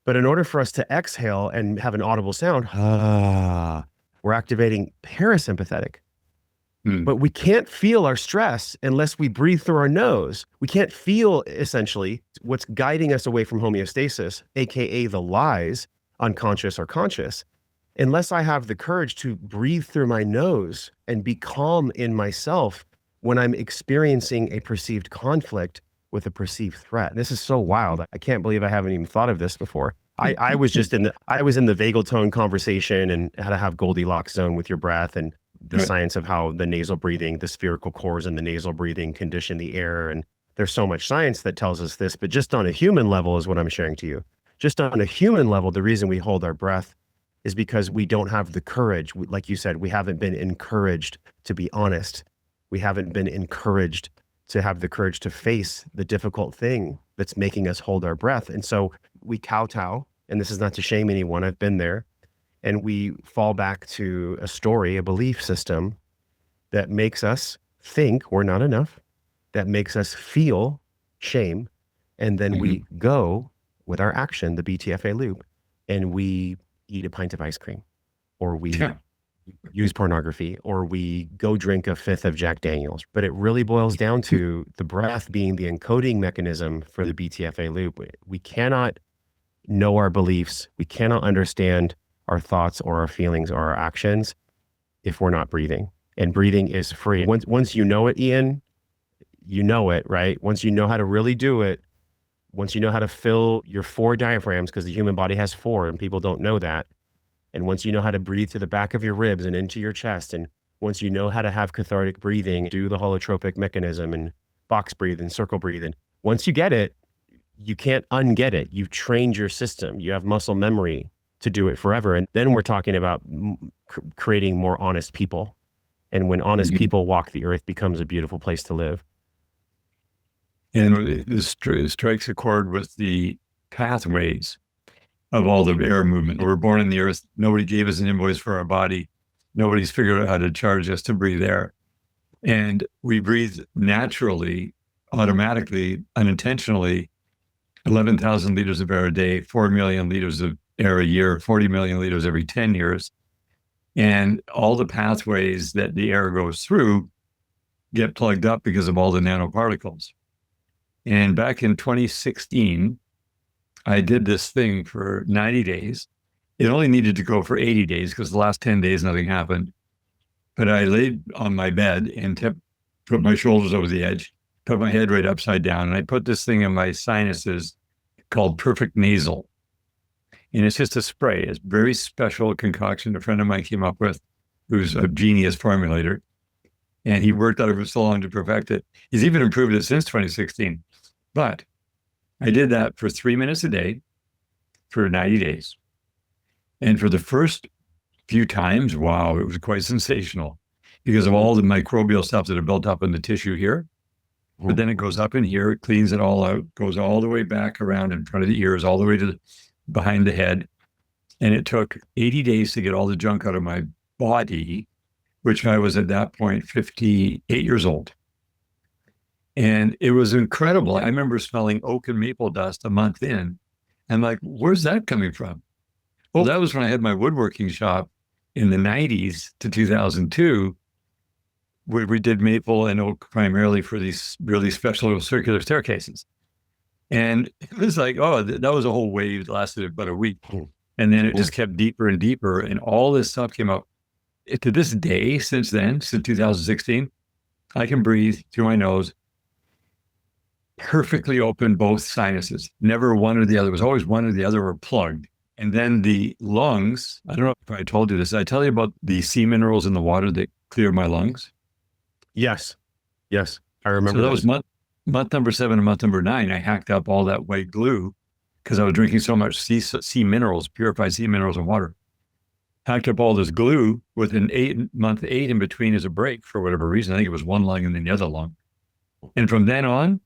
But in order for us to exhale and have an audible sound, we're activating parasympathetic. But we can't feel our stress unless we breathe through our nose. We can't feel, essentially, what's guiding us away from homeostasis, AKA the lies, unconscious or conscious, unless I have the courage to breathe through my nose and be calm in myself when I'm experiencing a perceived conflict with a perceived threat. This is so wild. I can't believe I haven't even thought of this before. I was in the vagal tone conversation and how to have Goldilocks zone with your breath and the science of how the nasal breathing, the spherical cores and the nasal breathing condition the air. And there's so much science that tells us this, but just on a human level is what I'm sharing to you. Just on a human level, the reason we hold our breath is because we don't have the courage. Like you said, we haven't been encouraged to be honest. We haven't been encouraged to have the courage to face the difficult thing that's making us hold our breath. And so we kowtow, and this is not to shame anyone, I've been there. And we fall back to a story, a belief system that makes us think we're not enough, that makes us feel shame. And then we go with our action, the BTFA loop, and we eat a pint of ice cream, or we Yeah. use pornography, or we go drink a fifth of Jack Daniels. But it really boils down to the breath being the encoding mechanism for the BTFA loop. We cannot know our beliefs. We cannot understand our thoughts or our feelings or our actions if we're not breathing. And breathing is free. Once you know it, Ian, you know it, right? Once you know how to really do it, once you know how to fill your 4 diaphragms, because the human body has 4 and people don't know that. And once you know how to breathe to the back of your ribs and into your chest, and once you know how to have cathartic breathing, do the holotropic mechanism and box breathe and circle breathe. And once you get it, you can't unget it. You've trained your system. You have muscle memory to do it forever. And then we're talking about creating more honest people. And when honest people walk the earth, becomes a beautiful place to live. And this strikes a chord with the pathways of all the air movement. We're born in the earth. Nobody gave us an invoice for our body. Nobody's figured out how to charge us to breathe air. And we breathe naturally, automatically, unintentionally, 11,000 liters of air a day, 4 million liters of air a year, 40 million liters every 10 years. And all the pathways that the air goes through get plugged up because of all the nanoparticles. And back in 2016, I did this thing for 90 days. It only needed to go for 80 days because the last 10 days, nothing happened. But I laid on my bed and put my shoulders over the edge, put my head right upside down. And I put this thing in my sinuses called Perfect Nasal. And it's just a spray. It's a very special concoction a friend of mine came up with, who's a genius formulator. And he worked on it for so long to perfect it. He's even improved it since 2016. But I did that for 3 minutes a day for 90 days. And for the first few times, wow, it was quite sensational because of all the microbial stuff that are built up in the tissue here. But then it goes up in here, it cleans it all out, goes all the way back around in front of the ears, all the way to behind the head. And it took 80 days to get all the junk out of my body, which I was at that point 58 years old. And it was incredible. I remember smelling oak and maple dust a month in. I'm like, where's that coming from? Well, that was when I had my woodworking shop in the 90s to 2002, where we did maple and oak primarily for these really special circular staircases. And it was like, oh, that was a whole wave that lasted about a week. And then it just kept deeper and deeper. And all this stuff came up. To this day, since then, since 2016, I can breathe through my nose, perfectly open both sinuses. Never one or the other. It was always one or the other were plugged. And then the lungs, I don't know if I told you this. Did I tell you about the sea minerals in the water that clear my lungs? Yes. Yes. I remember. So that was month number 7 and month number 9. I hacked up all that white glue because I was drinking so much sea minerals, purified sea minerals and water. Hacked up all this glue with month 8 in between as a break for whatever reason. I think it was one lung and then the other lung. And from then on,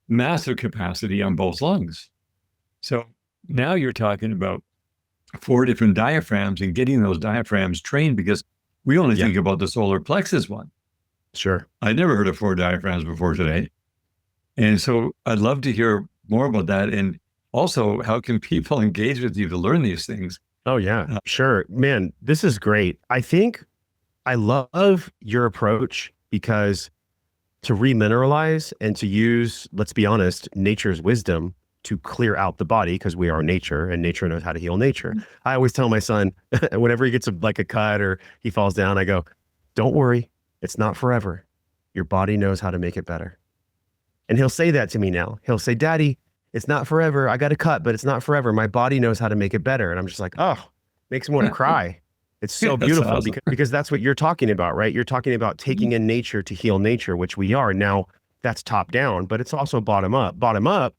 massive capacity on both lungs. So now you're talking about 4 different diaphragms and getting those diaphragms trained because we only think about the solar plexus one. Sure. I never heard of 4 diaphragms before today. And so I'd love to hear more about that. And also, how can people engage with you to learn these things? Oh, yeah, sure. Man, this is great. I think I love your approach because to remineralize and to use, let's be honest, nature's wisdom to clear out the body, because we are nature and nature knows how to heal nature. I always tell my son, whenever he gets like a cut or he falls down, I go, don't worry, it's not forever. Your body knows how to make it better. And he'll say that to me now. He'll say, Daddy, it's not forever. I got a cut, but it's not forever. My body knows how to make it better. And I'm just like, oh, makes me want to cry. It's so beautiful. Awesome. because that's what you're talking about, right? You're talking about taking in nature to heal nature, which we are. Now, that's top down, but it's also bottom up. Bottom up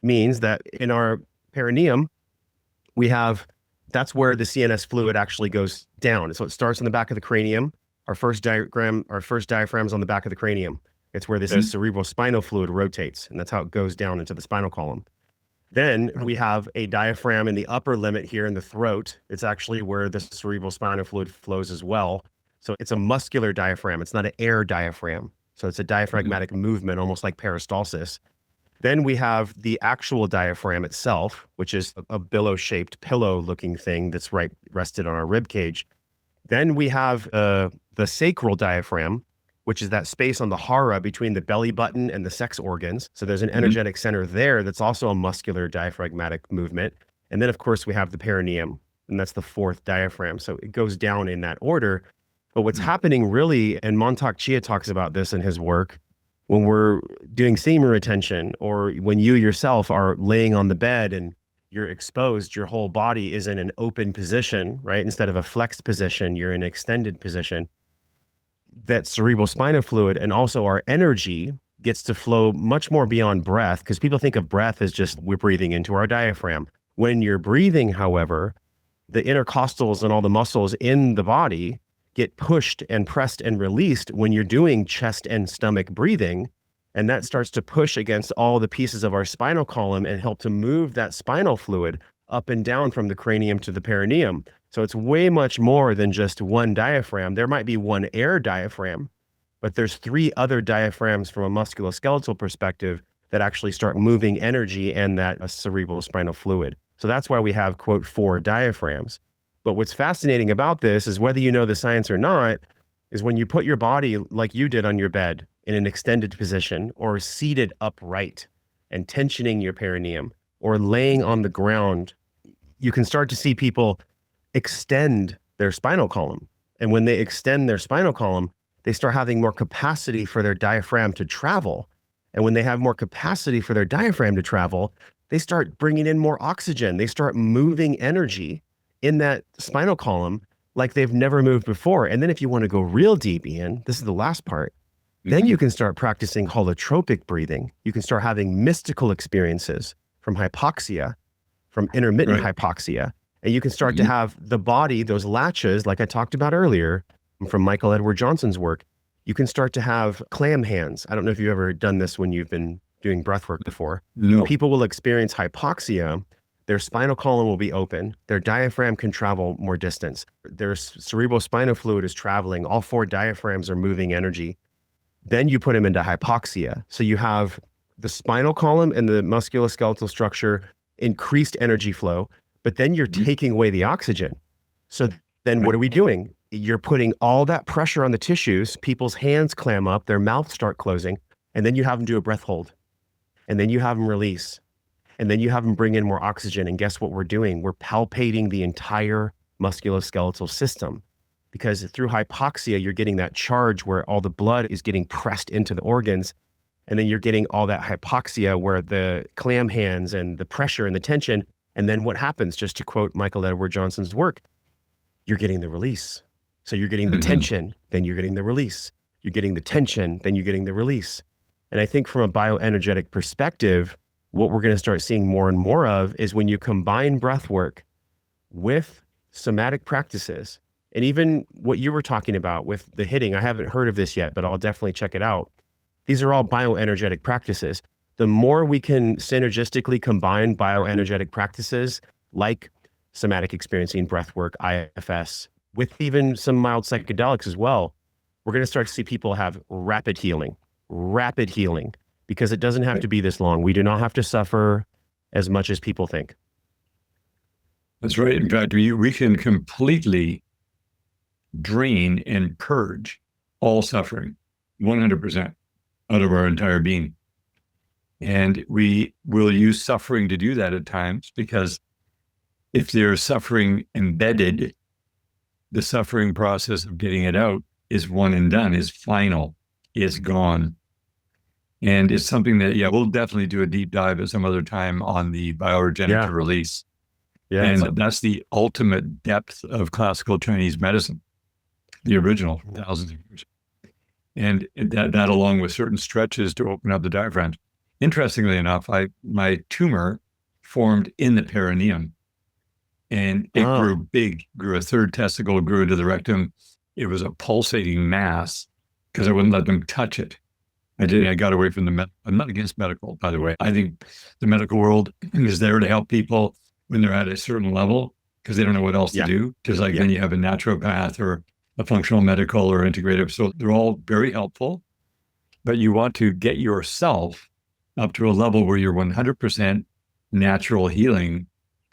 means that in our perineum, that's where the CNS fluid actually goes down. So it starts in the back of the cranium. Our first diaphragm is on the back of the cranium. It's where this cerebral spinal fluid rotates, and that's how it goes down into the spinal column. Then we have a diaphragm in the upper limit here in the throat. It's actually where the cerebral spinal fluid flows as well. So it's a muscular diaphragm. It's not an air diaphragm. So it's a diaphragmatic movement, almost like peristalsis. Then we have the actual diaphragm itself, which is a billow-shaped pillow-looking thing that's rested on our rib cage. Then we have the sacral diaphragm, which is that space on the hara between the belly button and the sex organs. So there's an energetic center there that's also a muscular diaphragmatic movement. And then, of course, we have the perineum, and that's the fourth diaphragm. So it goes down in that order. But what's happening really, and Montauk Chia talks about this in his work, when we're doing semen retention, or when you yourself are laying on the bed and you're exposed, your whole body is in an open position, right? Instead of a flexed position, you're in an extended position. That cerebral spinal fluid and also our energy gets to flow much more beyond breath, because people think of breath as just we're breathing into our diaphragm. When you're breathing, however, the intercostals and all the muscles in the body get pushed and pressed and released when you're doing chest and stomach breathing. And that starts to push against all the pieces of our spinal column and help to move that spinal fluid up and down from the cranium to the perineum. So it's way much more than just one diaphragm. There might be one air diaphragm, but there's three other diaphragms from a musculoskeletal perspective that actually start moving energy and that cerebral spinal fluid. So that's why we have, quote, 4 diaphragms. But what's fascinating about this is, whether you know the science or not, is when you put your body like you did on your bed in an extended position, or seated upright and tensioning your perineum, or laying on the ground, you can start to see people extend their spinal column. And when they extend their spinal column, they start having more capacity for their diaphragm to travel. And when they have more capacity for their diaphragm to travel, they start bringing in more oxygen. They start moving energy in that spinal column like they've never moved before. And then if you want to go real deep, Ian, this is the last part, then you can start practicing holotropic breathing. You can start having mystical experiences from hypoxia, from intermittent hypoxia. And you can start to have the body, those latches, like I talked about earlier, from Michael Edward Johnson's work. You can start to have clam hands. I don't know if you've ever done this when you've been doing breath work before. No. People will experience hypoxia. Their spinal column will be open. Their diaphragm can travel more distance. Their cerebral spinal fluid is traveling. All 4 diaphragms are moving energy. Then you put them into hypoxia. So you have the spinal column and the musculoskeletal structure, increased energy flow, but then you're taking away the oxygen. So then what are we doing? You're putting all that pressure on the tissues. People's hands clam up, their mouths start closing, and then you have them do a breath hold. And then you have them release. And then you have them bring in more oxygen. And guess what we're doing? We're palpating the entire musculoskeletal system, because through hypoxia, you're getting that charge where all the blood is getting pressed into the organs. And then you're getting all that hypoxia where the clam hands and the pressure and the tension. And then what happens, just to quote Michael Edward Johnson's work, you're getting the release. So you're getting the tension, then you're getting the release. You're getting the tension, then you're getting the release. And I think from a bioenergetic perspective, what we're going to start seeing more and more of is when you combine breath work with somatic practices, and even what you were talking about with the hitting. I haven't heard of this yet, but I'll definitely check it out. These are all bioenergetic practices. The more we can synergistically combine bioenergetic practices like somatic experiencing, breath work, IFS, with even some mild psychedelics as well, we're going to start to see people have rapid healing, because it doesn't have to be this long. We do not have to suffer as much as people think. That's right. In fact, we can completely drain and purge all suffering, 100% out of our entire being. And we will use suffering to do that at times, because if there's suffering embedded, the suffering process of getting it out is one and done, is final, is gone. And it's something that, we'll definitely do a deep dive at some other time on the bioregenerative release. Yeah, and that's the ultimate depth of classical Chinese medicine, the original, thousands of years. And that along with certain stretches to open up the diaphragms. Interestingly enough, my tumor formed in the perineum, and it grew big, grew a third testicle, grew into the rectum. It was a pulsating mass because I wouldn't let them touch it. I did. I got away from I'm not against medical, by the way. I think the medical world is there to help people when they're at a certain level because they don't know what else to Yeah. do. Just like Yeah. then you have a naturopath or a functional medical or integrative. So they're all very helpful, but you want to get yourself up to a level where you're 100% natural healing.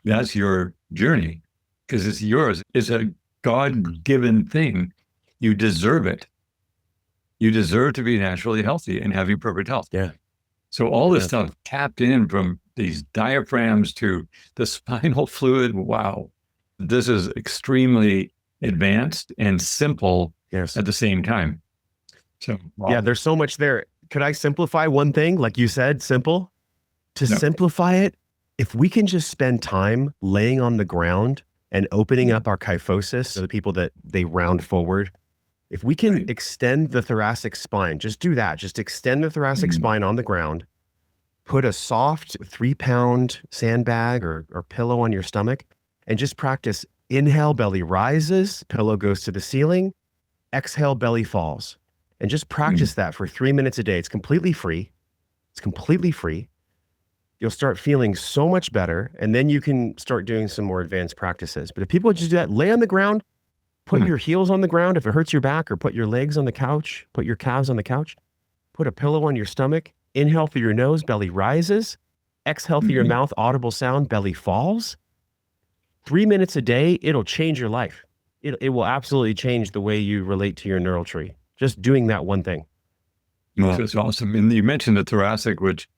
That's your journey because it's yours. It's a God-given thing. You deserve it. You deserve to be naturally healthy and having perfect health. Yeah. So all this Yeah. stuff tapped in from these diaphragms to the spinal fluid. Wow. This is extremely advanced and simple Yes. at the same time. So, wow. Yeah, there's so much there. Could I simplify one thing? Like you said, simple. To No. simplify it, if we can just spend time laying on the ground and opening up our kyphosis, so the people that they round forward, if we can Right. extend the thoracic spine, just do that. Just extend the thoracic spine on the ground, put a soft 3-pound sandbag or pillow on your stomach, and just practice inhale, belly rises, pillow goes to the ceiling, exhale, belly falls. And just practice that for 3 minutes a day. It's completely free. It's completely free. You'll start feeling so much better. And then you can start doing some more advanced practices. But if people just do that, lay on the ground, put your heels on the ground if it hurts your back, or put your legs on the couch, put your calves on the couch, put a pillow on your stomach, inhale through your nose, belly rises, exhale through your mouth, audible sound, belly falls. 3 minutes a day, it'll change your life. It will absolutely change the way you relate to your neural tree. Just doing that one thing. Well, it's awesome. And you mentioned the thoracic, which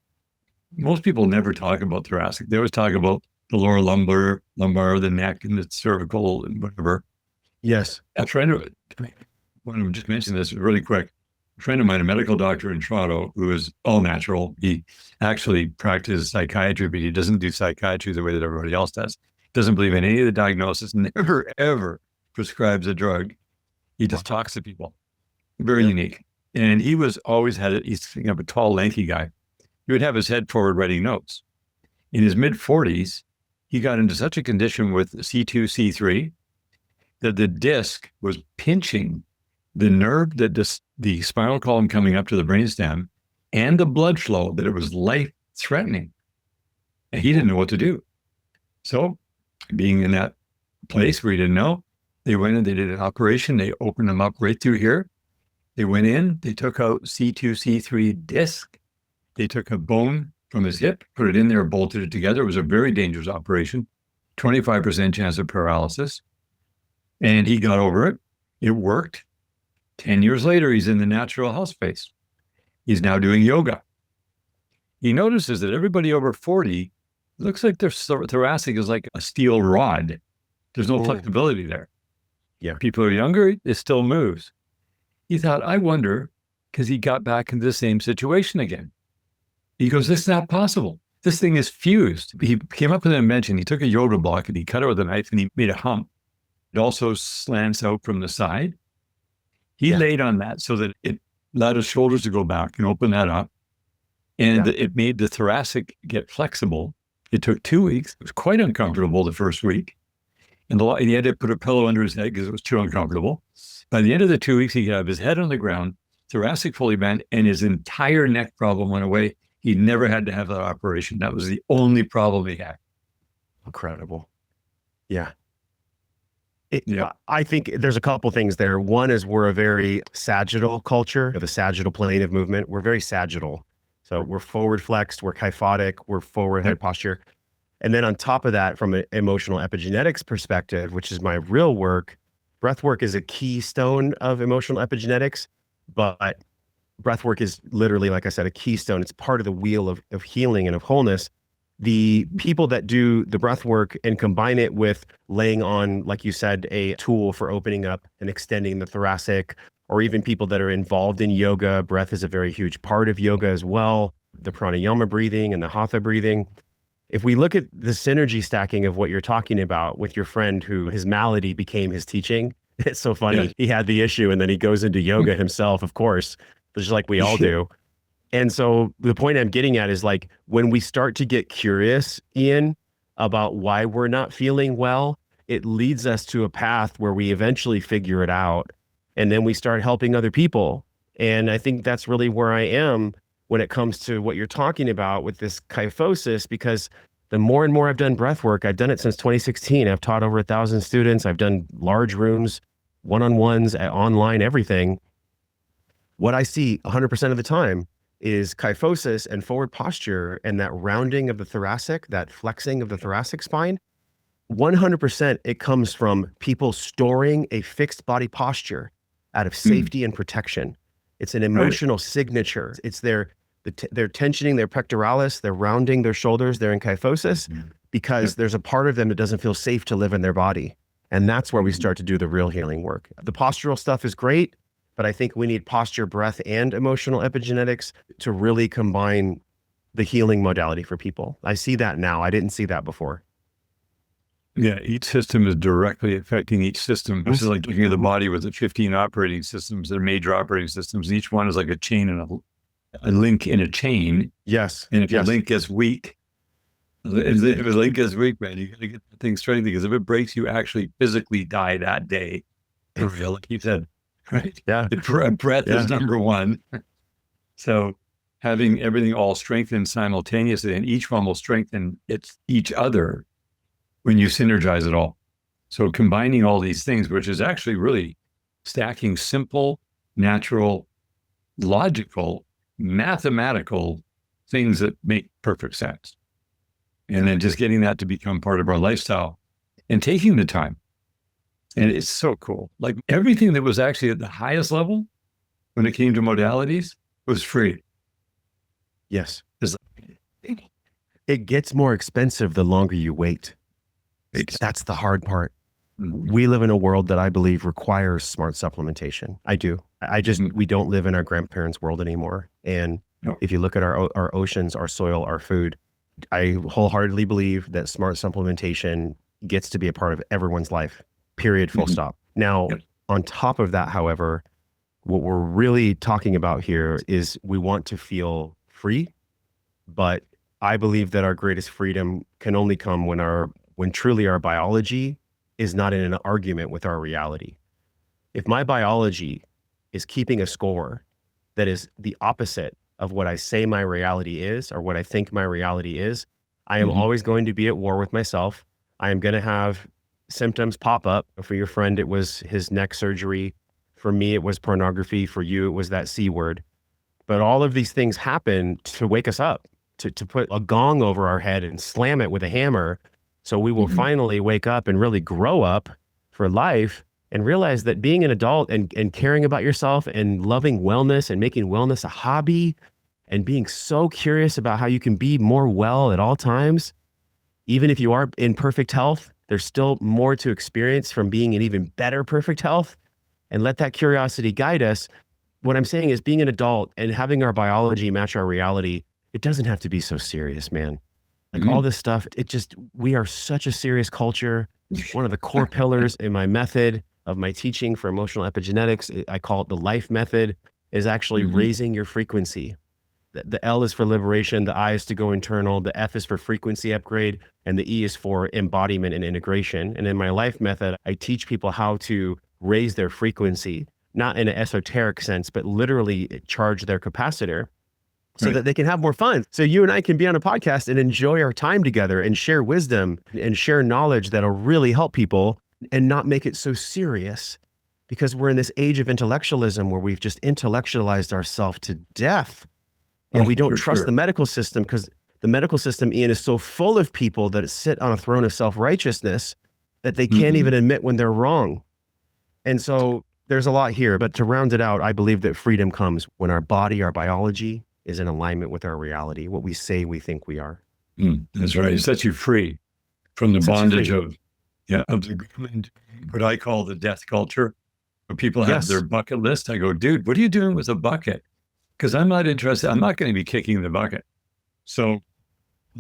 most people never talk about thoracic. They always talk about the lower lumbar, the neck, and the cervical, and whatever. Yes. A friend of, I want to just mention this really quick. A friend of mine, a medical doctor in Toronto, who is all natural. He actually practices psychiatry, but he doesn't do psychiatry the way that everybody else does. Doesn't believe in any of the diagnosis, never, ever prescribes a drug. He just talks to people. Very unique. And he was always had it. He's a tall, lanky guy. He would have his head forward writing notes. In his mid 40s, he got into such a condition with C2, C3 that the disc was pinching the nerve that the spinal column coming up to the brainstem and the blood flow, that it was life threatening. And he didn't know what to do. So being in that place where he didn't know, they went and they did an operation. They opened him up right through here. They went in, they took out C2, C3 disc. They took a bone from his hip, put it in there, bolted it together. It was a very dangerous operation, 25% chance of paralysis. And he got over it. It worked. 10 years later, he's in the natural health space. He's now doing yoga. He notices that everybody over 40 looks like their thoracic is like a steel rod. There's no flexibility there. Yeah. People are younger, it still moves. He thought, I wonder, because he got back into the same situation again. He goes, this is not possible. This thing is fused. He came up with an invention. He took a yoga block and he cut it with a knife and he made a hump. It also slants out from the side. He laid on that so that it allowed his shoulders to go back and open that up. And it made the thoracic get flexible. It took 2 weeks. It was quite uncomfortable the first week. And he had to put a pillow under his head because it was too uncomfortable. By the end of the 2 weeks, he could have his head on the ground, thoracic fully bent, and his entire neck problem went away. He never had to have that operation. That was the only problem he had. Incredible. Yeah. Yeah. I think there's a couple things there. One is we're a very sagittal culture, the sagittal plane of movement. We're very sagittal. So we're forward flexed, we're kyphotic, we're forward head posture. And then on top of that, from an emotional epigenetics perspective, which is my real work, breathwork is a keystone of emotional epigenetics, but breathwork is literally, like I said, a keystone. It's part of the wheel of healing and of wholeness. The people that do the breath work and combine it with laying on, like you said, a tool for opening up and extending the thoracic, or even people that are involved in yoga, breath is a very huge part of yoga as well, the pranayama breathing and the hatha breathing. If we look at the synergy stacking of what you're talking about with your friend who his malady became his teaching, it's so funny. Yeah. He had the issue and then he goes into yoga himself, of course, just like we all do. And so the point I'm getting at is, like, when we start to get curious, Ian, about why we're not feeling well, it leads us to a path where we eventually figure it out. And then we start helping other people. And I think that's really where I am when it comes to what you're talking about with this kyphosis, because the more and more I've done breath work, I've done it since 2016. I've taught over 1,000 students. I've done large rooms, one-on-ones, online, everything. What I see 100% of the time is kyphosis and forward posture and that rounding of the thoracic, that flexing of the thoracic spine. 100% it comes from people storing a fixed body posture out of safety and protection. It's an emotional signature. It's they're tensioning their pectoralis, they're rounding their shoulders, they're in kyphosis because there's a part of them that doesn't feel safe to live in their body. And that's where we start to do the real healing work. The postural stuff is great, but I think we need posture, breath, and emotional epigenetics to really combine the healing modality for people. I see that now. I didn't see that before. Yeah, each system is directly affecting each system. This is like looking at the body with the 15 operating systems. They're major operating systems. And each one is like a chain and a link in a chain. Yes. And if your link gets weak, if a link gets weak, man, you got to get the thing straight, because if it breaks, you actually physically die that day. For real, like you said, right? Yeah. Breath is number one. So having everything all strengthened simultaneously, and each one will strengthen each other when you synergize it all. So combining all these things, which is actually really stacking simple, natural, logical, mathematical things that make perfect sense. And then just getting that to become part of our lifestyle and taking the time. And it's so cool. Like everything that was actually at the highest level when it came to modalities was free. Yes. It gets more expensive the longer you wait. That's the hard part. We live in a world that I believe requires smart supplementation. I do. We don't live in our grandparents' world anymore. And if you look at our oceans, our soil, our food, I wholeheartedly believe that smart supplementation gets to be a part of everyone's life, period, full stop. Now, on top of that, however, what we're really talking about here is we want to feel free, but I believe that our greatest freedom can only come when truly our biology is not in an argument with our reality. If my biology is keeping a score that is the opposite of what I say my reality is, or what I think my reality is, I am always going to be at war with myself. I am going to have symptoms pop up. For your friend, it was his neck surgery. For me, it was pornography. For you, it was that C word. But all of these things happen to wake us up, to put a gong over our head and slam it with a hammer. So we will finally wake up and really grow up for life and realize that being an adult and caring about yourself and loving wellness and making wellness a hobby and being so curious about how you can be more well at all times, even if you are in perfect health, there's still more to experience from being in even better perfect health, and let that curiosity guide us. What I'm saying is being an adult and having our biology match our reality, it doesn't have to be so serious, man. Like all this stuff, we are such a serious culture. One of the core pillars in my method of my teaching for emotional epigenetics, I call it the life method, is actually raising your frequency. The L is for liberation, the I is to go internal, the F is for frequency upgrade, and the E is for embodiment and integration. And in my life method, I teach people how to raise their frequency, not in an esoteric sense, but literally charge their capacitor so that they can have more fun. So you and I can be on a podcast and enjoy our time together and share wisdom and share knowledge that'll really help people and not make it so serious, because we're in this age of intellectualism where we've just intellectualized ourselves to death. And we don't trust the medical system, because the medical system, Ian, is so full of people that sit on a throne of self-righteousness that they can't even admit when they're wrong. And so there's a lot here, but to round it out, I believe that freedom comes when our body, our biology is in alignment with our reality, what we say we think we are. That's right. It sets you free from the bondage of what I call the death culture, where people have their bucket list. I go, dude, what are you doing with a bucket? Because I'm not interested. I'm not going to be kicking the bucket. So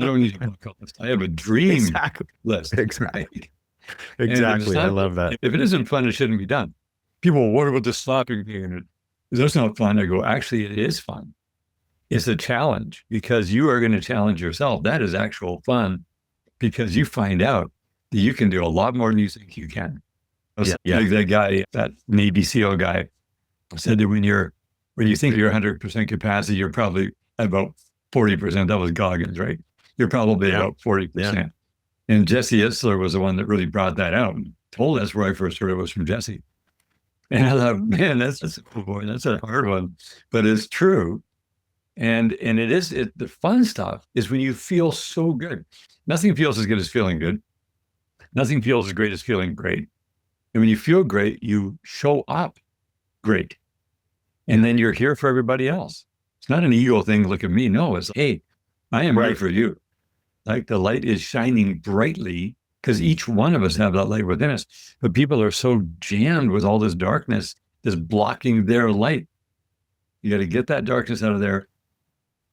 I don't need a bucket list. I have a dream list. Exactly. Exactly. I love that. If it isn't fun, it shouldn't be done. People, what about the slapping thing? That's not fun. I go, actually, it is fun. It's a challenge, because you are going to challenge yourself. That is actual fun, because you find out that you can do a lot more than you think you can. Like that guy, that Navy SEAL guy, said that when you're when you think you're 100% capacity, you're probably about 40%. That was Goggins, right? You're probably Yeah. about 40%. And Jesse Isler was the one that really brought that out and told us where I first heard it was from Jesse. And I thought, man, that's a hard one, but it's true. And the fun stuff is when you feel so good. Nothing feels as good as feeling good. Nothing feels as great as feeling great. And when you feel great, you show up great. And then you're here for everybody else. It's not an ego thing. Look at me. No, it's, hey, I am here for you. Like the light is shining brightly because each one of us have that light within us. But people are so jammed with all this darkness that's blocking their light. You got to get that darkness out of there.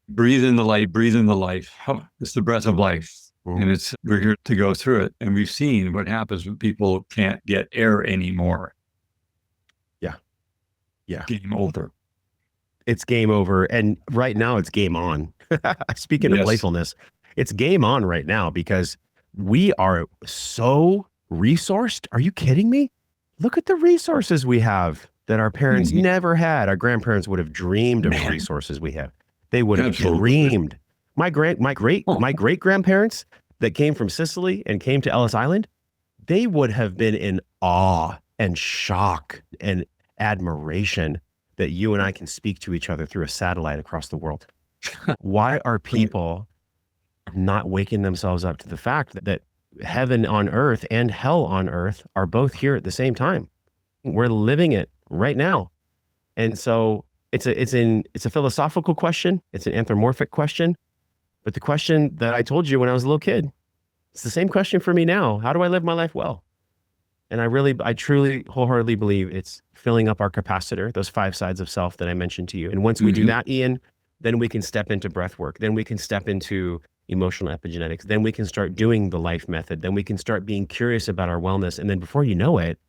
Breathe in the light, breathe in the life. It's the breath of life. And we're here to go through it. And we've seen what happens when people can't get air anymore. Yeah. Game over. It's game over. And right now it's game on. Speaking of playfulness, it's game on right now because we are so resourced. Are you kidding me? Look at the resources we have that our parents never had. Our grandparents would have dreamed of the resources we have. They would have dreamed. My great grandparents that came from Sicily and came to Ellis Island, they would have been in awe and shock and admiration that you and I can speak to each other through a satellite across the world. Why are people not waking themselves up to the fact that heaven on earth and hell on earth are both here at the same time? We're living it right now. And so it's a philosophical question. It's an anthropomorphic question. But the question that I told you when I was a little kid, it's the same question for me now. How do I live my life well? And I truly wholeheartedly believe it's filling up our capacitor, those 5 sides of self that I mentioned to you. And once we do that, Ian, then we can step into breath work. Then we can step into emotional epigenetics. Then we can start doing the life method. Then we can start being curious about our wellness. And then before you know it,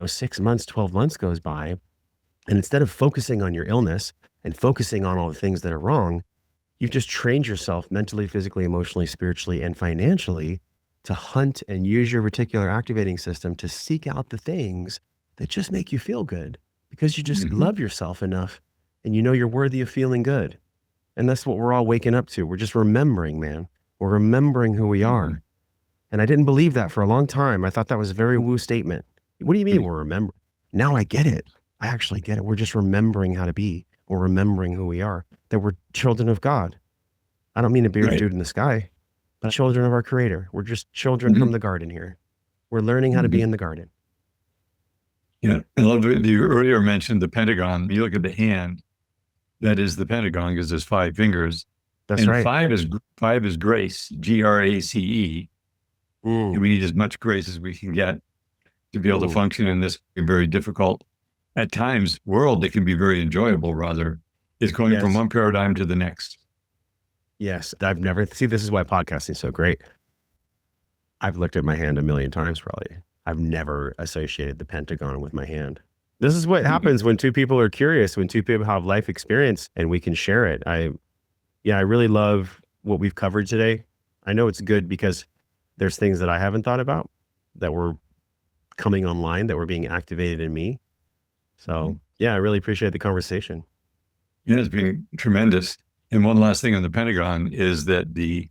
6 months, 12 months goes by. And instead of focusing on your illness and focusing on all the things that are wrong, you've just trained yourself mentally, physically, emotionally, spiritually, and financially to hunt and use your reticular activating system to seek out the things that just make you feel good because you just love yourself enough and you know you're worthy of feeling good. And that's what we're all waking up to. We're just remembering, man. We're remembering who we are. And I didn't believe that for a long time. I thought that was a very woo statement. What do you mean we're remembering? Now I get it. I actually get it. We're just remembering how to be. We're remembering who we are, that we're children of God. I don't mean to be a dude in the sky, but children of our creator. We're just children from the garden here. We're learning how to be in the garden. Yeah. I love that you earlier mentioned the Pentagon. You look at the hand, that is the Pentagon because there's 5 fingers. That's right. 5 is grace, GRACE. And we need as much grace as we can get to be able to function in this very difficult, at times, world that can be very enjoyable, rather, is going from one paradigm to the next. Yes. This is why podcasting is so great. I've looked at my hand a million times, probably. I've never associated the Pentagon with my hand. This is what happens when 2 people are curious, when 2 people have life experience and we can share it. I really love what we've covered today. I know it's good because there's things that I haven't thought about that were coming online, that were being activated in me. So I really appreciate the conversation. Yeah, it's been tremendous. And one last thing on the Pentagon is that the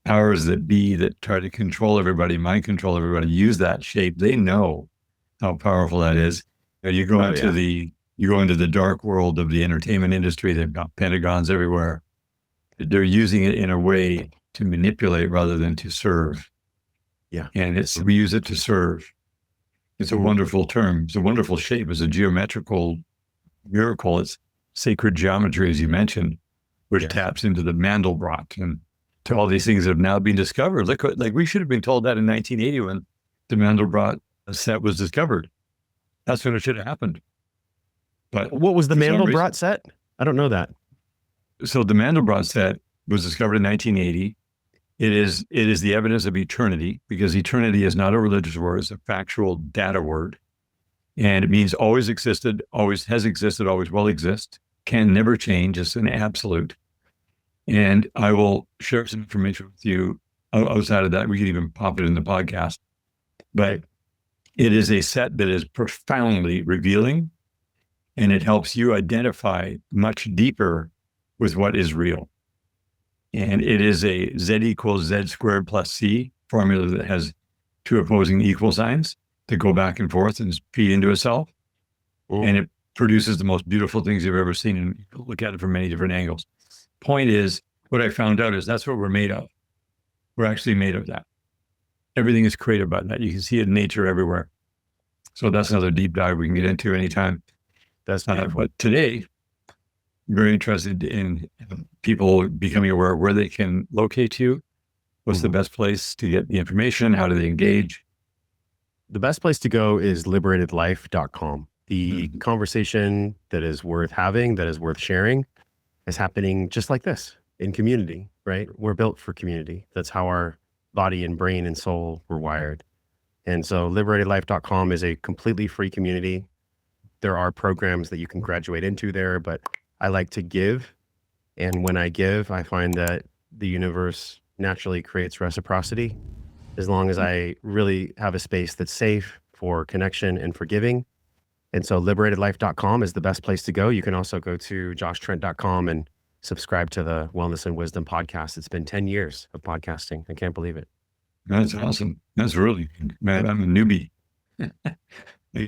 powers that be that try to control everybody, mind control everybody, use that shape. They know how powerful that is. You go into the dark world of the entertainment industry. They've got Pentagons everywhere. They're using it in a way to manipulate rather than to serve. Yeah. And we use it to serve. It's a wonderful term. It's a wonderful shape. It's a geometrical miracle. It's sacred geometry, as you mentioned, which taps into the Mandelbrot and to all these things that have now been discovered. Like we should have been told that in 1980 when the Mandelbrot set was discovered. That's when it should have happened. But what was the Mandelbrot set? I don't know that. So the Mandelbrot set was discovered in 1980. It is the evidence of eternity, because eternity is not a religious word, it's a factual data word. And it means always existed, always has existed, always will exist, can never change. It's an absolute. And I will share some information with you outside of that. We can even pop it in the podcast. But it is a set that is profoundly revealing and it helps you identify much deeper with what is real. And it is a Z equals Z squared plus C formula that has two opposing equal signs that go back and forth and feed into itself. And it produces the most beautiful things you've ever seen. And you can look at it from many different angles. Point is, what I found out is that's what we're made of. We're actually made of that. Everything is created by that. You can see it in nature everywhere. So that's another deep dive we can get into anytime. That's but today, I'm very interested in people becoming aware of where they can locate you. What's the best place to get the information? How do they engage? The best place to go is liberatedlife.com. The conversation that is worth having, that is worth sharing, is happening just like this in community, right? We're built for community. That's how our body and brain and soul were wired. And so liberatedlife.com is a completely free community. There are programs that you can graduate into there, but I like to give. And when I give, I find that the universe naturally creates reciprocity as long as I really have a space that's safe for connection and for giving. And so liberatedlife.com is the best place to go. You can also go to joshtrent.com and subscribe to the Wellness and Wisdom podcast. It's been 10 years of podcasting. I can't believe it. That's awesome. That's really, man, I'm a newbie.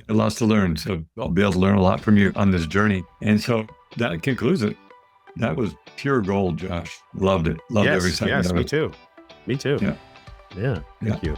Lots to learn. So I'll be able to learn a lot from you on this journey. And so that concludes it. That was pure gold, Josh. Loved it. Loved every second of it. Me too. Me too. Yeah. Yeah. Thank you.